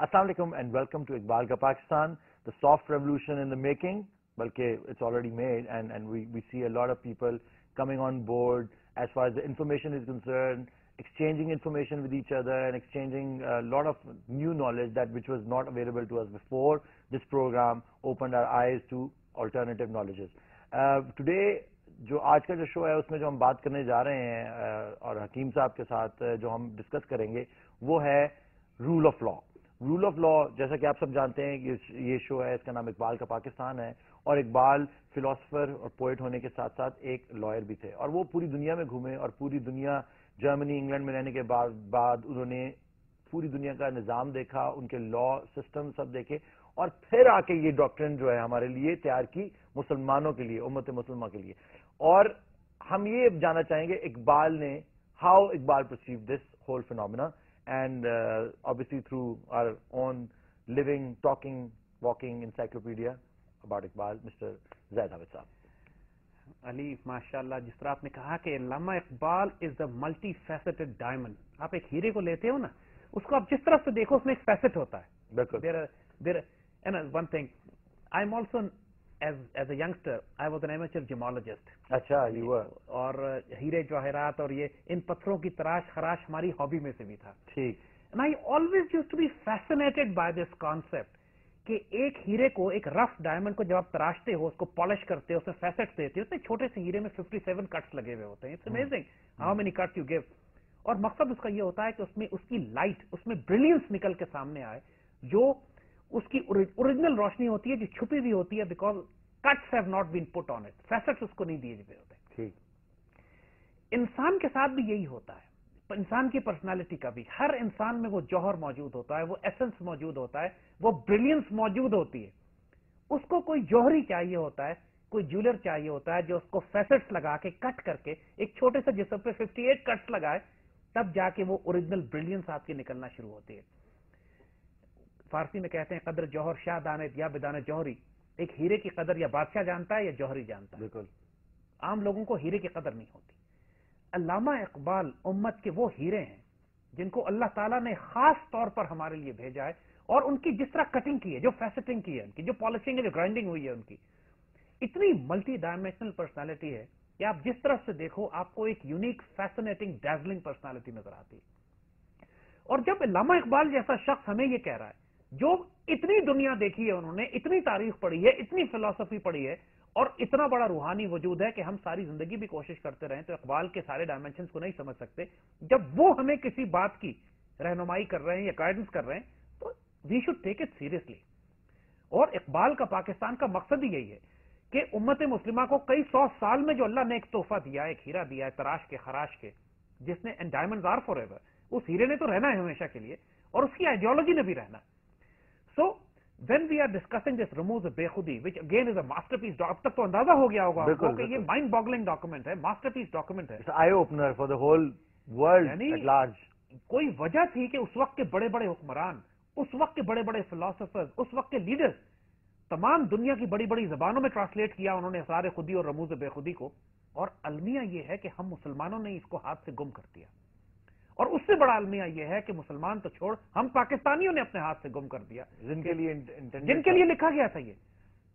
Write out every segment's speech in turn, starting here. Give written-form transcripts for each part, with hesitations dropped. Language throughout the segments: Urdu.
Assalamu alaikum and welcome to Iqbal Ka Pakistan, the soft revolution in the making. Balki it's already made, and we see a lot of people coming on board as far as the information is concerned, exchanging information with each other and exchanging a lot of new knowledge that which was not available to us before. This program opened our eyes to alternative knowledges. Today جو آج کا جو شو ہے اس میں جو ہم بات کرنے جا رہے ہیں اور حکیم صاحب کے ساتھ جو ہم ڈسکس کریں گے وہ ہے rule of law. Rule of law جیسا کہ آپ سب جانتے ہیں کہ یہ شو ہے, اس کا نام اقبال کا پاکستان ہے, اور اقبال فلاسفر اور پوئٹ ہونے کے ساتھ ساتھ ایک لائر بھی تھے, اور وہ پوری دنیا میں گھومے اور پوری دنیا جرمنی انگلینڈ میں رہنے کے بعد انہوں نے پوری دنیا کا نظام دیکھا, ان کے لا سسٹم سب دیکھے, اور پھر آ کے یہ ڈاکٹرن جو ہے ہمارے لیے تیار کی مسلمانوں کے لیے, امت مسلمہ کے لیے. اور ہم یہ جاننا چاہیں گے اقبال نے how Iqbal perceive this whole phenomena, and obviously through our own living, talking, walking encyclopedia about Iqbal, mister Zaid Hamid Sahab. Ali ماشاءاللہ, جس طرح آپ نے کہا کہ علامہ اقبال از دا ملٹی فیسٹڈ ڈائمنڈ. آپ ایک ہیرے کو لیتے ہو نا, اس کو آپ جس طرح سے دیکھو اس میں ایک فیسٹ ہوتا ہے. بالکل. One thing, I am also as a youngster I was an amateur gemologist. اچھا, اور ہیرے جواہرات اور یہ ان پتھروں کی تراش خراش ہماری ہابی میں سے بھی تھا. ٹھیک. And I always used to be fascinated by this concept کہ ایک ہیرے کو, ایک رف ڈائمنڈ کو جب آپ تراشتے ہو, اس کو پالش کرتے ہو, اس میں فیسٹس دیتے ہو, اس میں چھوٹے سے ہیرے میں 57 کٹس لگے ہوئے ہوتے ہیں. It's amazing how many cuts you gave. اور مقصد اس کا یہ ہوتا ہے کہ اس میں اس کی لائٹ, اس میں بریلینس نکل کے سامنے آئے, جو اس کی اوریجنل روشنی ہوتی ہے جو چھپی ہوئی ہوتی ہے, because cuts have not been put on it, facets اس کو نہیں دیے ہوئے ہوتے. ٹھیک. انسان کے ساتھ بھی یہی ہوتا ہے, انسان کی پرسنالٹی کا بھی. ہر انسان میں وہ جوہر موجود ہوتا ہے, وہ ایسنس موجود ہوتا ہے, وہ بریلینس موجود ہوتی ہے. اس کو کوئی جوہری چاہیے ہوتا ہے, کوئی جولر چاہیے ہوتا ہے جو اس کو فیسٹس لگا کے, کٹ کر کے, ایک چھوٹے سے جسم پہ 58 کٹس لگائے, تب جا کے وہ اوریجنل بریلینس آپ کی نکلنا شروع ہوتی ہے. فارسی میں کہتے ہیں قدر جوہر شاہ دانت یا بدانت جوہری. ایک ہیرے کی قدر یا بادشاہ جانتا ہے یا جوہری جانتا ہے. بالکل. عام لوگوں کو ہیرے کی قدر نہیں ہوتی. علامہ اقبال امت کے وہ ہیرے ہیں جن کو اللہ تعالیٰ نے خاص طور پر ہمارے لیے بھیجا ہے, اور ان کی جس طرح کٹنگ کی ہے, جو فیسٹنگ کی ہے ان کی, جو پالشنگ ہے, جو گرائنڈنگ ہوئی ہے ان کی, اتنی ملٹی ڈائمینشنل پرسنالٹی ہے کہ آپ جس طرح سے دیکھو آپ کو ایک یونیک فیسنیٹنگ ڈیزلنگ پرسنالٹی نظر آتی ہے. اور جب علامہ اقبال جیسا شخص ہمیں یہ کہہ رہا ہے, جو اتنی دنیا دیکھی ہے, انہوں نے اتنی تاریخ پڑھی ہے, اتنی فلسفی پڑھی ہے, اور اتنا بڑا روحانی وجود ہے کہ ہم ساری زندگی بھی کوشش کرتے رہیں تو اقبال کے سارے ڈائمینشنز کو نہیں سمجھ سکتے. جب وہ ہمیں کسی بات کی رہنمائی کر رہے ہیں یا گائیڈنس کر رہے ہیں تو we should take it seriously. اور اقبال کا پاکستان کا مقصد ہی یہی ہے کہ امت مسلمہ کو کئی 100 سال میں جو اللہ نے ایک تحفہ دیا ہے, ایک ہیرا دیا ہے تراش کے خراش کے, جس نے and diamonds are forever, اس ہیرے نے تو رہنا ہے ہمیشہ کے لیے, اور اس کی آئیڈیالوجی نے بھی رہنا ہے. So, when we are discussing this Rumuz Bekhudi, which again is a masterpiece, اب تک تو اندازہ ہو گیا ہوگا آپ کو کہ یہ مائنڈ باگلنگ ڈاکومنٹ ہے, ماسٹر پیس ڈاکومنٹ ہے, eye opener for the whole world at large. کوئی وجہ تھی کہ اس وقت کے بڑے بڑے حکمران, اس وقت کے بڑے بڑے فلاسفرز, اس وقت کے لیڈرز, تمام دنیا کی بڑی بڑی زبانوں میں ٹرانسلیٹ کیا انہوں نے اسرار خودی اور رموز بے خودی کو. اور المیہ یہ ہے کہ ہم مسلمانوں نے اس کو ہاتھ سے گم کر دیا, اور اس سے بڑا المیہ یہ ہے کہ مسلمان تو چھوڑ, ہم پاکستانیوں نے اپنے ہاتھ سے گم کر دیا. جن کے لیے لکھا گیا تھا, یہ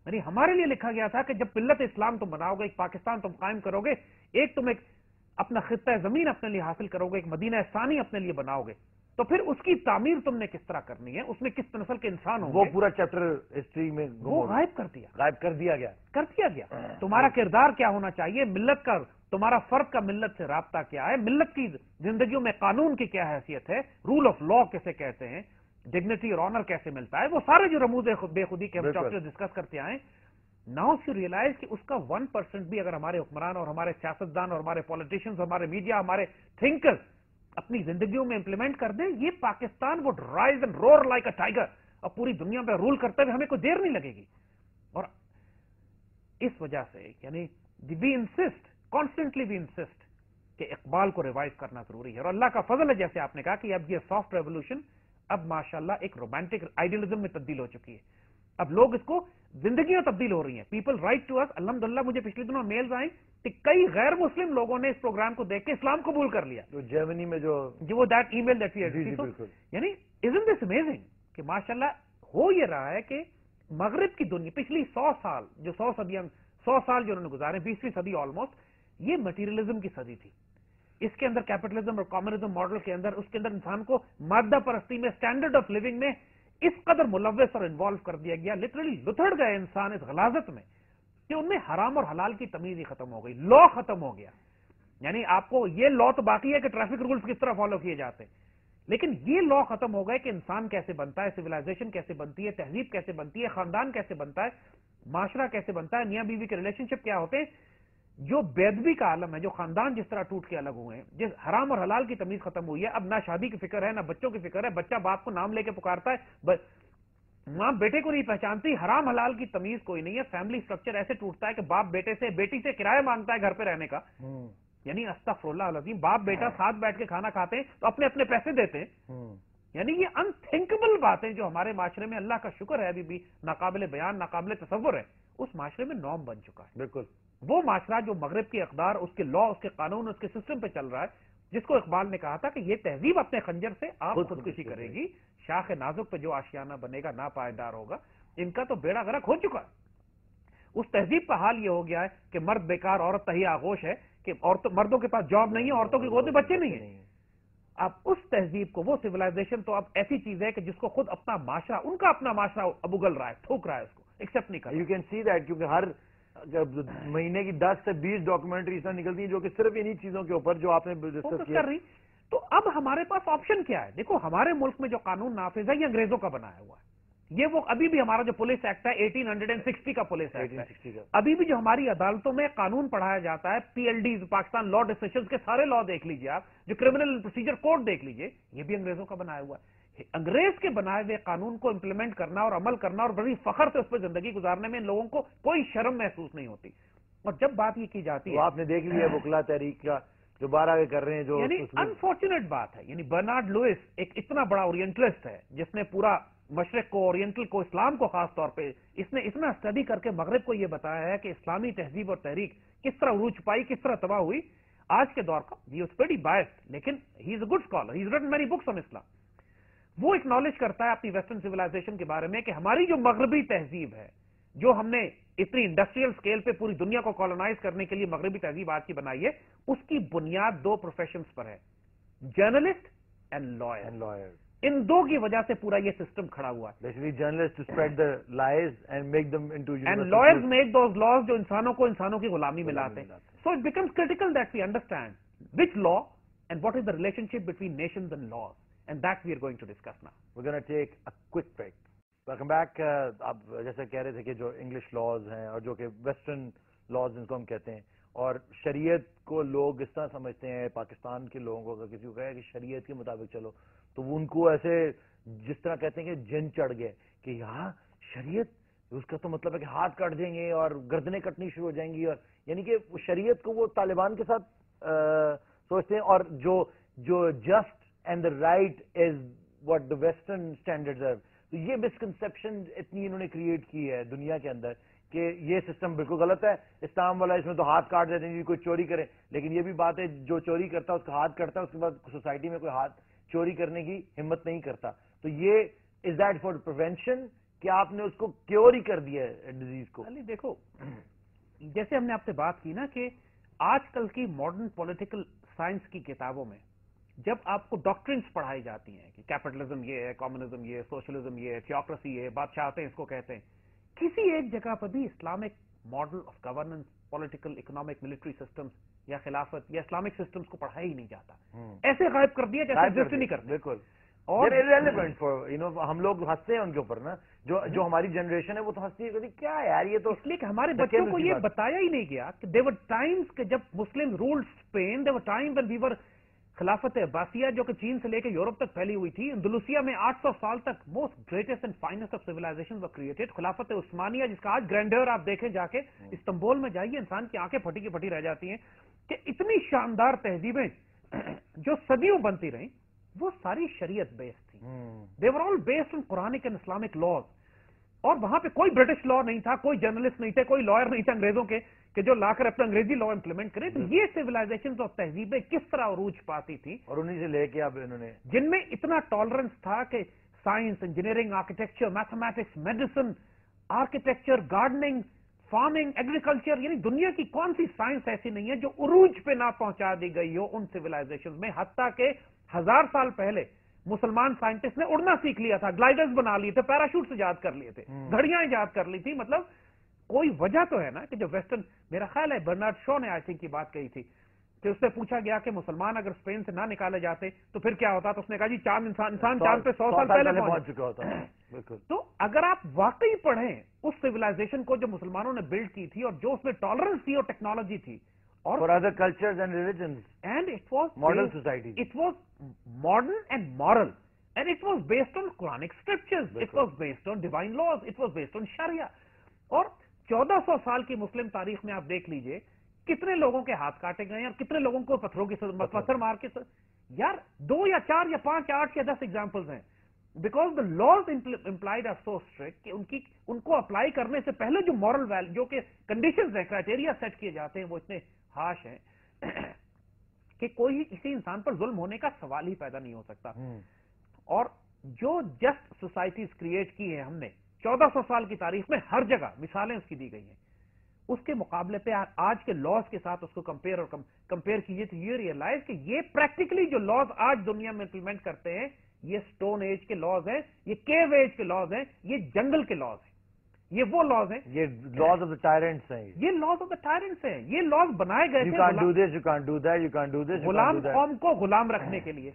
یعنی ہمارے لیے لکھا گیا تھا کہ جب ملت اسلام تم بناؤ گے, ایک پاکستان تم قائم کرو گے, ایک تم ایک اپنا خطہ زمین اپنے لیے حاصل کرو گے, ایک مدینہ ثانی اپنے لیے بناؤ گے, تو پھر اس کی تعمیر تم نے کس طرح کرنی ہے, اس میں کس نسل کے انسان ہوں گے, وہ پورا چیپٹر ہسٹری میں وہ غائب کر دیا گیا. تمہارا کردار کیا ہونا چاہیے, ملت کا, تمہارا فرد کا ملت سے رابطہ کیا ہے, ملت کی زندگیوں میں قانون کی کیا حیثیت ہے, رول آف لا کیسے کہتے ہیں, ڈگنیٹی اور آنر کیسے ملتا ہے, وہ سارے جو رموز بے خودی کے ہم چیپٹر ڈسکس کرتے آئے. ناؤ یو ریئلائز کہ اس کا 1% بھی اگر ہمارے حکمران اور ہمارے سیاستدان اور ہمارے پولیٹیشنز, ہمارے میڈیا, ہمارے تھنکرز اپنی زندگیوں میں امپلیمنٹ کر دیں, یہ Pakistan would rise and roar like a tiger, اور پوری دنیا پہ رول کرتے ہوئے ہمیں کوئی دیر نہیں لگے گی. اور اس وجہ سے یعنی وی انسسٹ, کانسٹنٹلی وی انسسٹ کہ اقبال کو ریوائز کرنا ضروری ہے. اور اللہ کا فضل ہے, جیسے آپ نے کہا کہ اب یہ سافٹ ریولوشن اب ماشاءاللہ ایک رومانٹک آئیڈیلزم میں تبدیل ہو چکی ہے. اب لوگ اس کو, زندگیاں تبدیل ہو رہی ہیں. پیپل رائٹ ٹو اس, الحمدللہ مجھے پچھلے دنوں میلز آئیں کہ کئی غیر مسلم لوگوں نے اس پروگرام کو دیکھ کے اسلام قبول کر لیا. جرمنی میں جو that E mile that we, یعنی isn't this amazing کہ ماشاءاللہ ہو یہ رہا ہے کہ مغرب کی دنیا پچھلی 100 سال جو 100 سال جو انہوں نے گزارے 20ویں صدی آلموسٹ، یہ مٹیریلزم کی صدی تھی. اس کے اندر کیپٹلزم اور کمیونزم ماڈل کے اندر اس کے اندر انسان کو مادہ پرستی میں اسٹینڈرڈ آف لیونگ میں اس قدر ملوث اور انوالو کر دیا گیا، لٹرلی لتڑ گئے انسان اس غلاظت میں کہ ان میں حرام اور حلال کی تمیز ہی ختم ہو گئی، لا ختم ہو گیا. یعنی آپ کو یہ لا تو باقی ہے کہ ٹریفک رولز کس طرح فالو کیے جاتے ہیں، لیکن یہ لا ختم ہو گئے کہ انسان کیسے بنتا ہے، سویلائزیشن کیسے بنتی ہے، تہذیب کیسے بنتی ہے، خاندان کیسے بنتا ہے، معاشرہ کیسے بنتا ہے، میاں بیوی کے ریلیشن شپ کیا ہوتے ہیں. جو بے ادبی کا عالم ہے، جو خاندان جس طرح ٹوٹ کے الگ ہوئے ہیں، جس حرام اور حلال کی تمیز ختم ہوئی ہے، اب نہ شادی کی فکر ہے نہ بچوں کی فکر ہے. بچہ باپ کو نام لے کے پکارتا ہے، ماں بیٹے کو نہیں پہچانتی، حرام حلال کی تمیز کوئی نہیں ہے. فیملی سٹرکچر ایسے ٹوٹتا ہے کہ باپ بیٹے سے بیٹی سے کرایہ مانگتا ہے گھر پہ رہنے کا. یعنی استغفر اللہ العظیم، باپ بیٹا ساتھ بیٹھ کے کھانا کھاتے ہیں تو اپنے اپنے پیسے دیتے ہیں. یعنی یہ انتھنکبل باتیں جو ہمارے معاشرے میں، اللہ کا شکر ہے ابھی بھی ناقابل بیان ناقابل تصور ہے، اس معاشرے میں نارم بن چکا ہے. بالکل وہ معاشرہ جو مغرب کی اقدار، اس کے لا، اس کے قانون، اس کے سسٹم پہ چل رہا ہے، جس کو اقبال نے کہا تھا کہ یہ تہذیب اپنے خنجر سے آپ خودکشی کرے گی، شاخ نازک پہ جو آشیانہ بنے گا ناپائیدار ہوگا. ان کا تو بیڑا غرق ہو چکا ہے. اس تہذیب کا حال یہ ہو گیا ہے کہ مرد بیکار، عورت تہی آغوش ہے، کہ مردوں کے پاس جاب نہیں ہے، عورتوں کی گود میں بچے نہیں ہیں. اب اس تہذیب کو، وہ سویلائزیشن تو اب ایسی چیز ہے کہ جس کو خود اپنا معاشرہ، ان کا اپنا معاشرہ اب اگل رہا ہے، ٹھوک رہا ہے، اس کو ایکسپٹ نہیں کر رہا. یو کین سی دیٹ، کیونکہ ہر مہینے کی 10 سے 20 ڈاکومنٹری اس طرح نکلتی ہیں جو کہ صرف انہی چیزوں کے اوپر جو آپ نے ڈسکس کیا کر رہی. تو اب ہمارے پاس آپشن کیا ہے؟ دیکھو ہمارے ملک میں جو قانون نافذ ہے یہ انگریزوں کا بنایا ہوا ہے. یہ وہ ابھی بھی ہمارا جو پولیس ایکٹ ہے 1860 کا پولیس ایکٹ ہے. ابھی بھی جو ہماری عدالتوں میں قانون پڑھایا جاتا ہے، پی ایل ڈیز، پاکستان لا ڈیسیشنز کے سارے لا دیکھ لیجیے آپ، جو کرمنل پروسیجر کوڈ دیکھ لیجیے، یہ بھی انگریزوں کا بنایا ہوا ہے. انگریز کے بنائے ہوئے قانون کو امپلیمنٹ کرنا اور عمل کرنا اور بڑی فخر سے اس پہ زندگی گزارنے میں ان لوگوں کو کوئی شرم محسوس نہیں ہوتی. اور جب بات یہ کی جاتی ہے، آپ نے دیکھ لیا وکلا تحریک کا جو 12 کے کر رہے ہیں، جو یعنی انفارچونیٹ بات ہے. یعنی برنارڈ لوئس ایک اتنا بڑا اورینٹلسٹ ہے جس نے پورا مشرق کو، اورینٹل کو، اسلام کو خاص طور پہ اس نے اتنا اسٹڈی کر کے مغرب کو یہ بتایا ہے کہ اسلامی تہذیب اور تحریک کس طرح عروج پائی، کس طرح تباہ ہوئی. آج کے دور کا ہی واز پریٹی بائسڈ، لیکن he is a good scholar, he is written many books on Islam. وہ اکنالج کرتا ہے اپنی ویسٹرن سویلائزیشن کے بارے میں کہ ہماری جو مغربی تہذیب ہے، جو ہم نے اتنی انڈسٹریل سکیل پہ پوری دنیا کو کالونائز کرنے کے لیے مغربی تہذیب آج کی بنائی ہے، اس کی بنیاد 2 پروفیشنز پر ہے، جرنلسٹ اینڈ لائر. ان 2 کی وجہ سے پورا یہ سسٹم کھڑا ہوا ہے. Basically journalist to spread the lies and make them into and lawyers make those laws جو انسانوں کو انسانوں کی غلامی میں لاتے ہیں. So it becomes critical that we understand which law and what is the relationship between nations and laws. And that we are going to discuss now. We're going to take a quick break. Welcome back. آپ جیسے کہہ رہے تھے کہ جو انگلش لاز ہیں اور جو کہ ویسٹرن لاز جن کو ہم کہتے ہیں، اور شریعت کو لوگ اس طرح سمجھتے ہیں، پاکستان کے لوگوں کو اگر کسی کو کہے کہ شریعت کے مطابق چلو تو وہ ان کو ایسے جس طرح کہتے ہیں کہ جن چڑھ گئے کہ یہاں شریعت، اس کا تو مطلب ہے کہ ہاتھ کاٹ دیں گے اور گردنیں کٹنی شروع ہو جائیں گی، اور یعنی کہ شریعت کو وہ طالبان کے ساتھ سوچتے ہیں، اور جو just and the right is what the western standards are. تو یہ مسکنسپشن اتنی انہوں نے کریٹ کی ہے دنیا کے اندر کہ یہ سسٹم بالکل غلط ہے. اسلام والا اس میں تو ہاتھ کاٹ دیتے ہیں کوئی چوری کرے، لیکن یہ بھی بات ہے جو چوری کرتا ہے اس کا ہاتھ کٹتا ہے، اس کے بعد سوسائٹی میں کوئی ہاتھ چوری کرنے کی ہمت نہیں کرتا. تو یہ از دیٹ فار پریونشن کہ آپ نے اس کو کیور ہی کر دیا ہے ڈیزیز کو. دیکھو جیسے ہم نے آپ سے بات کی نا کہ آج کل کی ماڈرن پولیٹیکل سائنس کی کتابوں میں جب آپ کو ڈاکٹرنس پڑھائی جاتی ہیں کہ کیپٹلزم یہ ہے، کمیونزم یہ ہے، سوشلزم یہ ہے، تھیوکریسی یہ ہے، بادشاہتیں اس کو کہتے ہیں، کسی ایک جگہ پر بھی Islamic model of governance, political, economic, military systems یا خلافت یا اسلامک سسٹمز کو پڑھایا ہی نہیں جاتا. ایسے غائب کر دیا جیسے ایگزسٹ نہیں کرتے. بالکل. اور ہم لوگ ہنستے ہیں ان کے اوپر نا، جو ہماری جنریشن ہے وہ تو ہنستی ہے کیا یار یہ تو، اس لیے کہ ہمارے بچوں کو یہ بتایا ہی نہیں گیا کہ there were times کہ جب مسلم ruled Spain, there were times when we were خلافت عباسیہ جو کہ چین سے لے کے یورپ تک پھیلی ہوئی تھی، اندلوسیہ میں 800 سال تک most greatest and finest of civilisation were created. خلافت عثمانیہ جس کا آج گرینڈر آپ دیکھیں جا کے استنبول میں جائیے، انسان کی آنکھیں پھٹی کی پھٹی رہ جاتی ہیں کہ اتنی شاندار تہذیبیں جو صدیوں بنتی رہیں وہ ساری شریعت بیسڈ تھی. They were all based on Quranic and Islamic laws. اور وہاں پہ کوئی برٹش لا نہیں تھا، کوئی جرنلسٹ نہیں تھے، کوئی لائر نہیں تھا انگریزوں کے کہ جو لا کر اپنا انگریزی لا امپلیمنٹ کرے. تو یہ سیولائزیشن اور تہذیبیں کس طرح عروج پاتی تھی، اور انہی سے لے کے اب انہوں نے جن میں اتنا ٹالرنس تھا کہ science, engineering, architecture, mathematics, medicine, architecture, gardening, farming, agriculture, یعنی دنیا کی کون سی سائنس ایسی نہیں ہے جو عروج پہ نہ پہنچا دی گئی ہو ان سیولائزیشن میں. حتیٰ کہ 1000 سال پہلے مسلمان سائنٹسٹ نے اڑنا سیکھ لیا تھا, گلائڈرز بنا لیے تھے, پیراشوٹس ایجاد کر لیے تھے, گھڑیاں ایجاد کر لی تھی. مطلب کوئی وجہ تو ہے نا کہ جو ویسٹرن, میرا خیال ہے برنارڈ شو نے آئی تھنک کی بات کہی تھی کہ اس سے پوچھا گیا کہ مسلمان اگر اسپین سے نہ نکالے جاتے تو پھر کیا ہوتا, تو اس نے کہا جی انسان چاند پہ 100 سال پہلے پہنچ چکا ہوتا. بالکل. تو اگر آپ واقعی پڑھیں اس سیولائزیشن کو جو مسلمانوں نے بلڈ کی تھی اور جو اس میں ٹالرنس تھی اور ٹیکنالوجی تھی, اور for other cultures and religions, and it was modern societies, it was modern and moral, and it was based on Quranic scriptures, it was based on divine laws, it was based on Sharia. اور 1400 سال کی مسلم تاریخ میں آپ دیکھ لیجئے کتنے لوگوں کے ہاتھ کاٹے گئے ہیں اور کتنے لوگوں کو پتھروں کی پتھر مار کے, یار 2 یا 4 یا 5 یا 8 یا 10 ایگزامپلز ہیں. Because the laws employed are so strict کہ ان کو اپلائی کرنے سے پہلے جو مورل ویلو, جو کہ کنڈیشنز ہیں, کرائٹیریا سیٹ کیے جاتے ہیں, وہ اتنے ہارش ہیں کہ کوئی کسی انسان پر ظلم ہونے کا سوال ہی پیدا نہیں ہو سکتا. اور جو جسٹ سوسائٹیز کریٹ کی ہیں ہم نے 1400 سال کی تاریخ میں, ہر جگہ مثالیں اس کی دی گئی ہیں, اس کے مقابلے پہ آج کے لاز کے ساتھ اس کو کمپیئر کیجئے تو یہ ریئلائز کہ یہ پریکٹیکلی جو لاز آج دنیا میں امپلیمنٹ کرتے ہیں یہ سٹون ایج کے لاز ہیں, یہ کیو ایج کے لاز ہیں, یہ جنگل کے لاز ہیں, یہ وہ لاز ہیں, یہ لاز آف دا ٹائرنٹس ہیں, یہ لاز آف دا ٹائرنٹس ہیں. یہ لاز بنائے گئے تھے, you can't do this, you can't do that, you can't do this, Ghulam قوم کو غلام رکھنے کے لیے.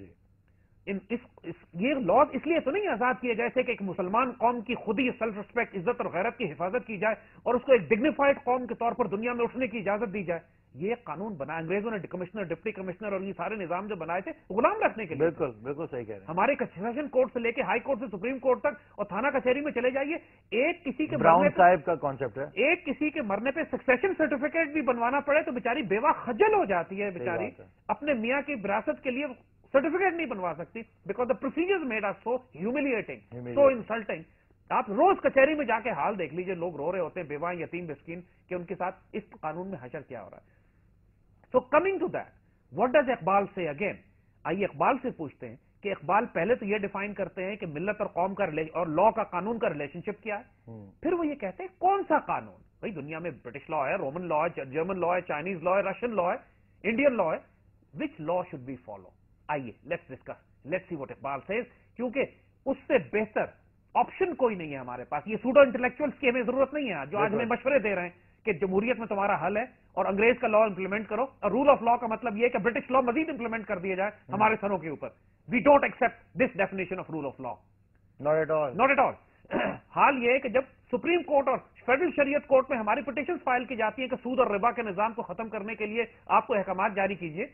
یہ لاز اس لیے تو نہیں آزاد کیے گئے تھے کہ ایک مسلمان قوم کی خود ہی سیلف ریسپیکٹ, عزت اور غیرت کی حفاظت کی جائے اور اس کو ایک ڈگنیفائڈ قوم کے طور پر دنیا میں اٹھنے کی اجازت دی جائے. یہ قانون بنا انگریزوں نے, کمشنر, ڈپٹی کمشنر اور یہ سارے نظام جو بنائے تھے غلام رکھنے کے لیے. بالکل بالکل صحیح کہہ رہے ہیں. ہمارے سیشن کورٹ سے لے کے ہائی کورٹ سے سپریم کورٹ تک اور تھانہ کچہری میں چلے جائیے, ایک کسی کے براؤن صاحب کا کانسیپٹ ہے, ایک کسی کے مرنے پہ سکسیشن سرٹیفکیٹ بھی بنوانا پڑے تو بیچاری بیوہ خجل ہو جاتی ہے, بیچاری اپنے میاں کی وراثت کے لیے سرٹیفکیٹ نہیں بنوا سکتی because the procedures made are so humiliating, so insulting. آپ روز کچہری میں جا کے حال دیکھ لیجئے, لوگ رو رہے ہوتے ہیں, بیوہ یتیم مسکین, کہ ان کے ساتھ اس قانون میں حشر کیا ہو رہا ہے. So coming to that, what does Iqbal سے اگین, آئیے اقبال سے پوچھتے ہیں کہ اقبال پہلے تو یہ ڈیفائن کرتے ہیں کہ ملت اور قوم کا اور لا کا قانون کا ریلیشن شپ کیا ہے, پھر وہ یہ کہتے ہیں کون سا قانون. بھائی دنیا میں برٹش لا ہے, رومن لا ہے, جرمن لا ہے, چائنیز لا ہے, رشین لا ہے, انڈین لا ہے, which law should be follow. آئیے let's discuss, let's see what Iqbal says, کیونکہ اس سے بہتر آپشن کوئی نہیں ہے ہمارے پاس. یہ سوڈو انٹلیکچوئلس کی ہمیں ضرورت نہیں ہے جو آج ہمیں مشورے دے رہے ہیں کہ جمہوریت میں تمہارا حل ہے اور انگریز کا لا امپلیمنٹ کرو, اور رول آف لا کا مطلب یہ ہے کہ برٹش لا مزید امپلیمنٹ کر دیا جائے ہمارے سروں کے اوپر. We don't accept this definition of rule of law, not at all, not at all. حال یہ ہے کہ جب سپریم کورٹ اور فیڈرل شریعت کورٹ میں ہماری پٹیشن فائل کی جاتی ہے کہ سود اور ربا کے نظام کو ختم کرنے کے لیے آپ کو احکامات جاری کیجیے,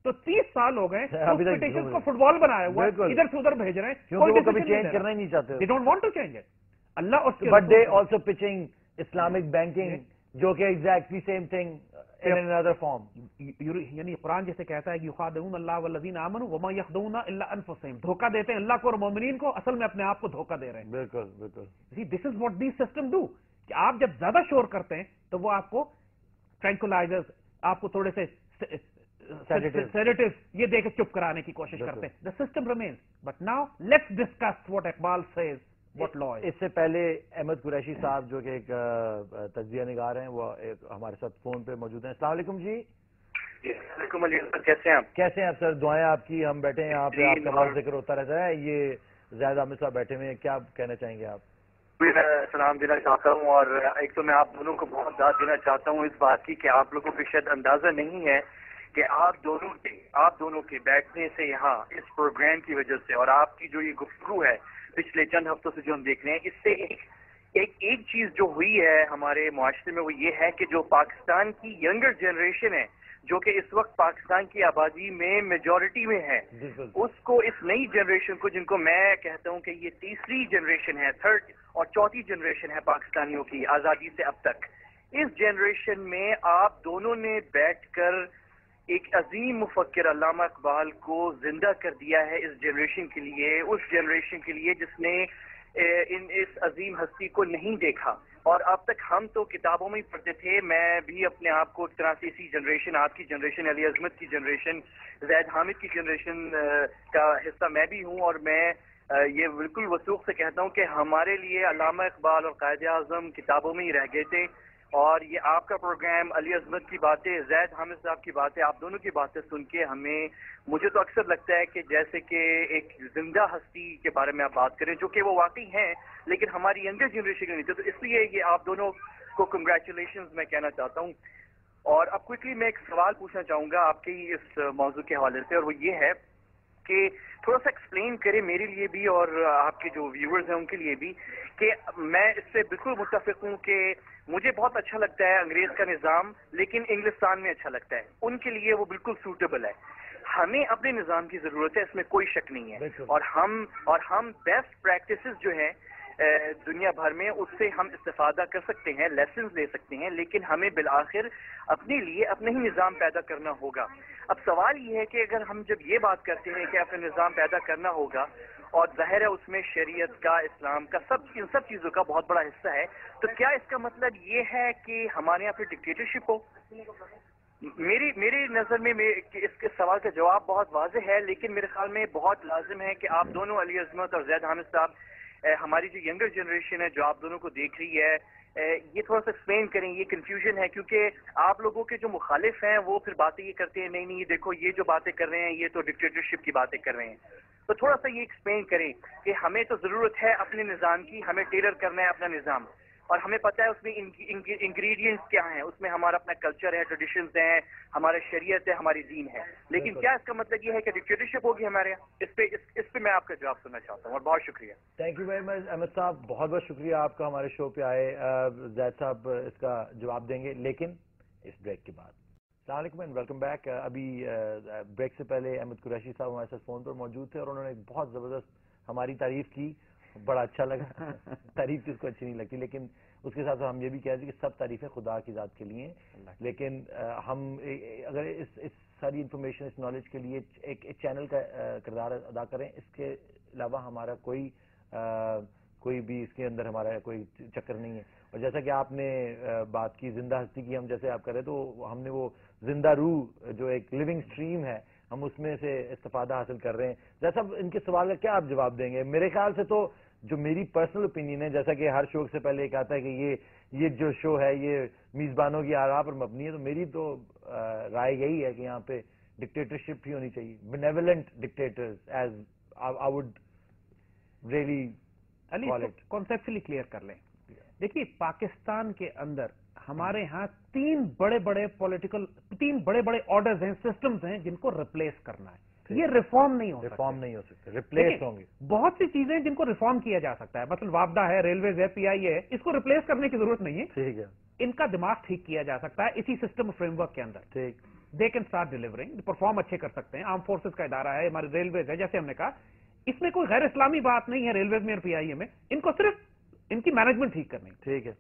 تو 30 سال ہو گئے پٹیشن کو فٹ بال بنایا ہوا ہے, ادھر سے ادھر بھیج رہے ہیں, کوئی کبھی چینج کرنا ہی نہیں چاہتے. They don't want to change it. اللہ اس کے but they also pitching Islamic banking جو کہ exactly same thing in another form. یعنی قرآن جیسے کہتا ہے کہ یخادعون اللہ والذین آمنوا وما یخدعون الا انفسهم, دھوکہ دیتے ہیں اللہ کو اور مومنین کو, اصل میں اپنے آپ کو دھوکہ دے رہے ہیں. بالکل بالکل. This is what these system do, کہ آپ جب زیادہ شور کرتے ہیں تو وہ آپ کو ٹرینکولائزرز, آپ کو تھوڑے سے سیڈیٹیوز یہ دے کے چپ کرانے کی کوشش کرتے ہیں. The system remains. But now let's discuss what Iqbal says what law is. اس سے پہلے احمد قریشی صاحب جو کہ ایک تجزیہ نگار ہیں, وہ ہمارے ساتھ فون پہ موجود ہیں. السلام علیکم جی. السلام علیکم, کیسے ہیں آپ؟ کیسے ہیں آپ سر؟ دعائیں آپ کی, ہم بیٹھے ہیں یہاں پہ, آپ کا بہت ذکر ہوتا رہتا ہے. یہ زید عامر صاحب بیٹھے ہوئے ہیں, کیا کہنا چاہیں گے آپ؟ میں سلام دینا چاہتا ہوں, اور ایک تو میں آپ دونوں کو بہت داد دینا چاہتا ہوں اس بات کی کہ آپ لوگوں کو شاید اندازہ نہیں ہے کہ آپ دونوں کے بیٹھنے سے یہاں اس پروگرام کی وجہ سے, اور آپ کی جو یہ گفتگو ہے پچھلے چند ہفتوں سے جو ہم دیکھ رہے ہیں, اس سے ایک چیز جو ہوئی ہے ہمارے معاشرے میں, وہ یہ ہے کہ جو پاکستان کی ینگر جنریشن ہے, جو کہ اس وقت پاکستان کی آبادی میں میجورٹی میں ہے, اس کو, اس نئی جنریشن کو, جن کو میں کہتا ہوں کہ یہ تیسری جنریشن ہے, تھرڈ اور چوتھی جنریشن ہے پاکستانیوں کی آزادی سے اب تک, اس جنریشن میں آپ دونوں نے بیٹھ کر ایک عظیم مفکر علامہ اقبال کو زندہ کر دیا ہے اس جنریشن کے لیے, اس جنریشن کے لیے جس نے اس عظیم ہستی کو نہیں دیکھا. اور اب تک ہم تو کتابوں میں ہی پڑھتے تھے, میں بھی اپنے آپ کو ایک طرح سے اسی جنریشن, آپ کی جنریشن, علی عظمت کی جنریشن, زید حامد کی جنریشن کا حصہ میں بھی ہوں, اور میں یہ بالکل وثوق سے کہتا ہوں کہ ہمارے لیے علامہ اقبال اور قائد اعظم کتابوں میں ہی رہ گئے تھے، اور یہ آپ کا پروگرام، علی عظمت کی باتیں، زید حامد صاحب کی باتیں، آپ دونوں کی باتیں سن کے مجھے تو اکثر لگتا ہے کہ جیسے کہ ایک زندہ ہستی کے بارے میں آپ بات کریں، جو کہ وہ واقعی ہیں لیکن ہماری ینگر جنریشن کے نہیں تھے، تو اس لیے یہ آپ دونوں کو کنگریچولیشنز میں کہنا چاہتا ہوں۔ اور اب کوئکلی میں ایک سوال پوچھنا چاہوں گا آپ کے ہی اس موضوع کے حوالے سے، اور وہ یہ ہے کہ تھوڑا سا ایکسپلین کرے میرے لیے بھی اور آپ کے جو ویورز ہیں ان کے لیے بھی، کہ میں اس سے بالکل متفق ہوں کہ مجھے بہت اچھا لگتا ہے انگریز کا نظام، لیکن انگلستان میں اچھا لگتا ہے، ان کے لیے وہ بالکل سوٹیبل ہے۔ ہمیں اپنے نظام کی ضرورت ہے، اس میں کوئی شک نہیں ہے، اور ہم بیسٹ پریکٹسز جو ہیں دنیا بھر میں، اس سے ہم استفادہ کر سکتے ہیں، لیسنز لے سکتے ہیں، لیکن ہمیں بالآخر اپنے لیے اپنے ہی نظام پیدا کرنا ہوگا۔ اب سوال یہ ہے کہ اگر ہم جب یہ بات کرتے ہیں کہ اپنے نظام پیدا کرنا ہوگا، اور ظاہر ہے اس میں شریعت کا، اسلام کا، ان سب چیزوں کا بہت بڑا حصہ ہے، تو کیا اس کا مطلب یہ ہے کہ ہمارے یہاں پھر ڈکٹیٹرشپ ہو؟ میری نظر میں اس کے سوال کا جواب بہت واضح ہے، لیکن میرے خیال میں بہت لازم ہے کہ آپ دونوں، علی عظمت اور زید حامد صاحب، ہماری جو ینگر جنریشن ہے جو آپ دونوں کو دیکھ رہی ہے، یہ تھوڑا سا ایکسپلین کریں، یہ کنفیوژن ہے، کیونکہ آپ لوگوں کے جو مخالف ہیں وہ پھر باتیں یہ کرتے ہیں، نہیں دیکھو یہ جو باتیں کر رہے ہیں یہ تو ڈکٹیٹرشپ کی باتیں کر رہے ہیں، تو تھوڑا سا یہ ایکسپلین کریں کہ ہمیں تو ضرورت ہے اپنے نظام کی، ہمیں ٹیلر کرنا ہے اپنا نظام، اور ہمیں پتہ ہے اس میں انگریڈینٹس کیا ہیں، اس میں ہمارا اپنا کلچر ہے، ٹریڈیشنز ہیں، ہمارا شریعت ہے، ہماری دین ہے، لیکن کیا اس کا مطلب یہ ہے کہ ڈکٹیٹرشپ ہوگی ہمارے یہاں؟ اس پہ میں آپ کا جواب سننا چاہتا ہوں، اور بہت شکریہ۔ Thank you very much Ahmed صاحب، بہت بہت شکریہ آپ کا ہمارے شو پہ آئے۔ زید صاحب اس کا جواب دیں گے لیکن اس بریک کے بعد۔ السلام علیکم اینڈ ویلکم بیک۔ ابھی بریک سے پہلے احمد قریشی صاحب ہمارے ساتھ فون پر موجود تھے اور انہوں نے بہت زبردست ہماری تعریف کی، بڑا اچھا لگا۔ تعریف کس کو اچھی نہیں لگتی، لیکن اس کے ساتھ ہم یہ بھی کہتے ہیں کہ سب تعریفیں خدا کی ذات کے لیے ہیں، لیکن ہم اگر اس ساری انفارمیشن، اس نالج کے لیے ایک چینل کا کردار ادا کریں، اس کے علاوہ ہمارا کوئی بھی اس کے اندر ہمارا کوئی چکر نہیں ہے۔ اور جیسا کہ آپ نے بات کی زندہ ہستی کی، ہم جیسے آپ کر رہے تو ہم نے وہ زندہ روح جو ایک لیونگ سٹریم ہے، ہم اس میں سے استفادہ حاصل کر رہے ہیں۔ جیسا ان کے سوال کا کیا آپ جواب دیں گے؟ میرے خیال سے تو جو میری پرسنل اوپینین ہے، جیسا کہ ہر شو سے پہلے ایک آتا ہے کہ یہ جو شو ہے یہ میزبانوں کی آراء پر مبنی ہے، تو میری تو رائے یہی ہے کہ یہاں پہ ڈکٹیٹرشپ ہی ہونی چاہیے، benevolent dictators as I would really conceptually clear کر لیں۔ دیکھیے پاکستان کے اندر ہمارے ہاں تین بڑے بڑے آرڈرز ہیں، سسٹمز ہیں جن کو ریپلیس کرنا ہے۔ یہ ریفارم نہیں ہو سکتے، ریپلیس ہوں گے۔ بہت سی چیزیں جن کو ریفارم کیا جا سکتا ہے، مثلا وابدہ ہے، ریلویز ہے، پی آئی ہے، اس کو ریپلیس کرنے کی ضرورت نہیں ہے، ٹھیک ہے، ان کا دماغ ٹھیک کیا جا سکتا ہے اسی سسٹم فریم ورک کے اندر۔ ٹھیک، they can start delivering, perform اچھے کر سکتے ہیں۔ آرم فورسز کا ادارہ ہے، ہمارے ریلویز ہے، جیسے ہم نے کہا اس میں کوئی غیر اسلامی بات نہیں ہے ریلویز میں اور پی آئی اے میں، ان کو صرف ان کی مینجمنٹ ٹھیک کرنی، ٹھیک ہے۔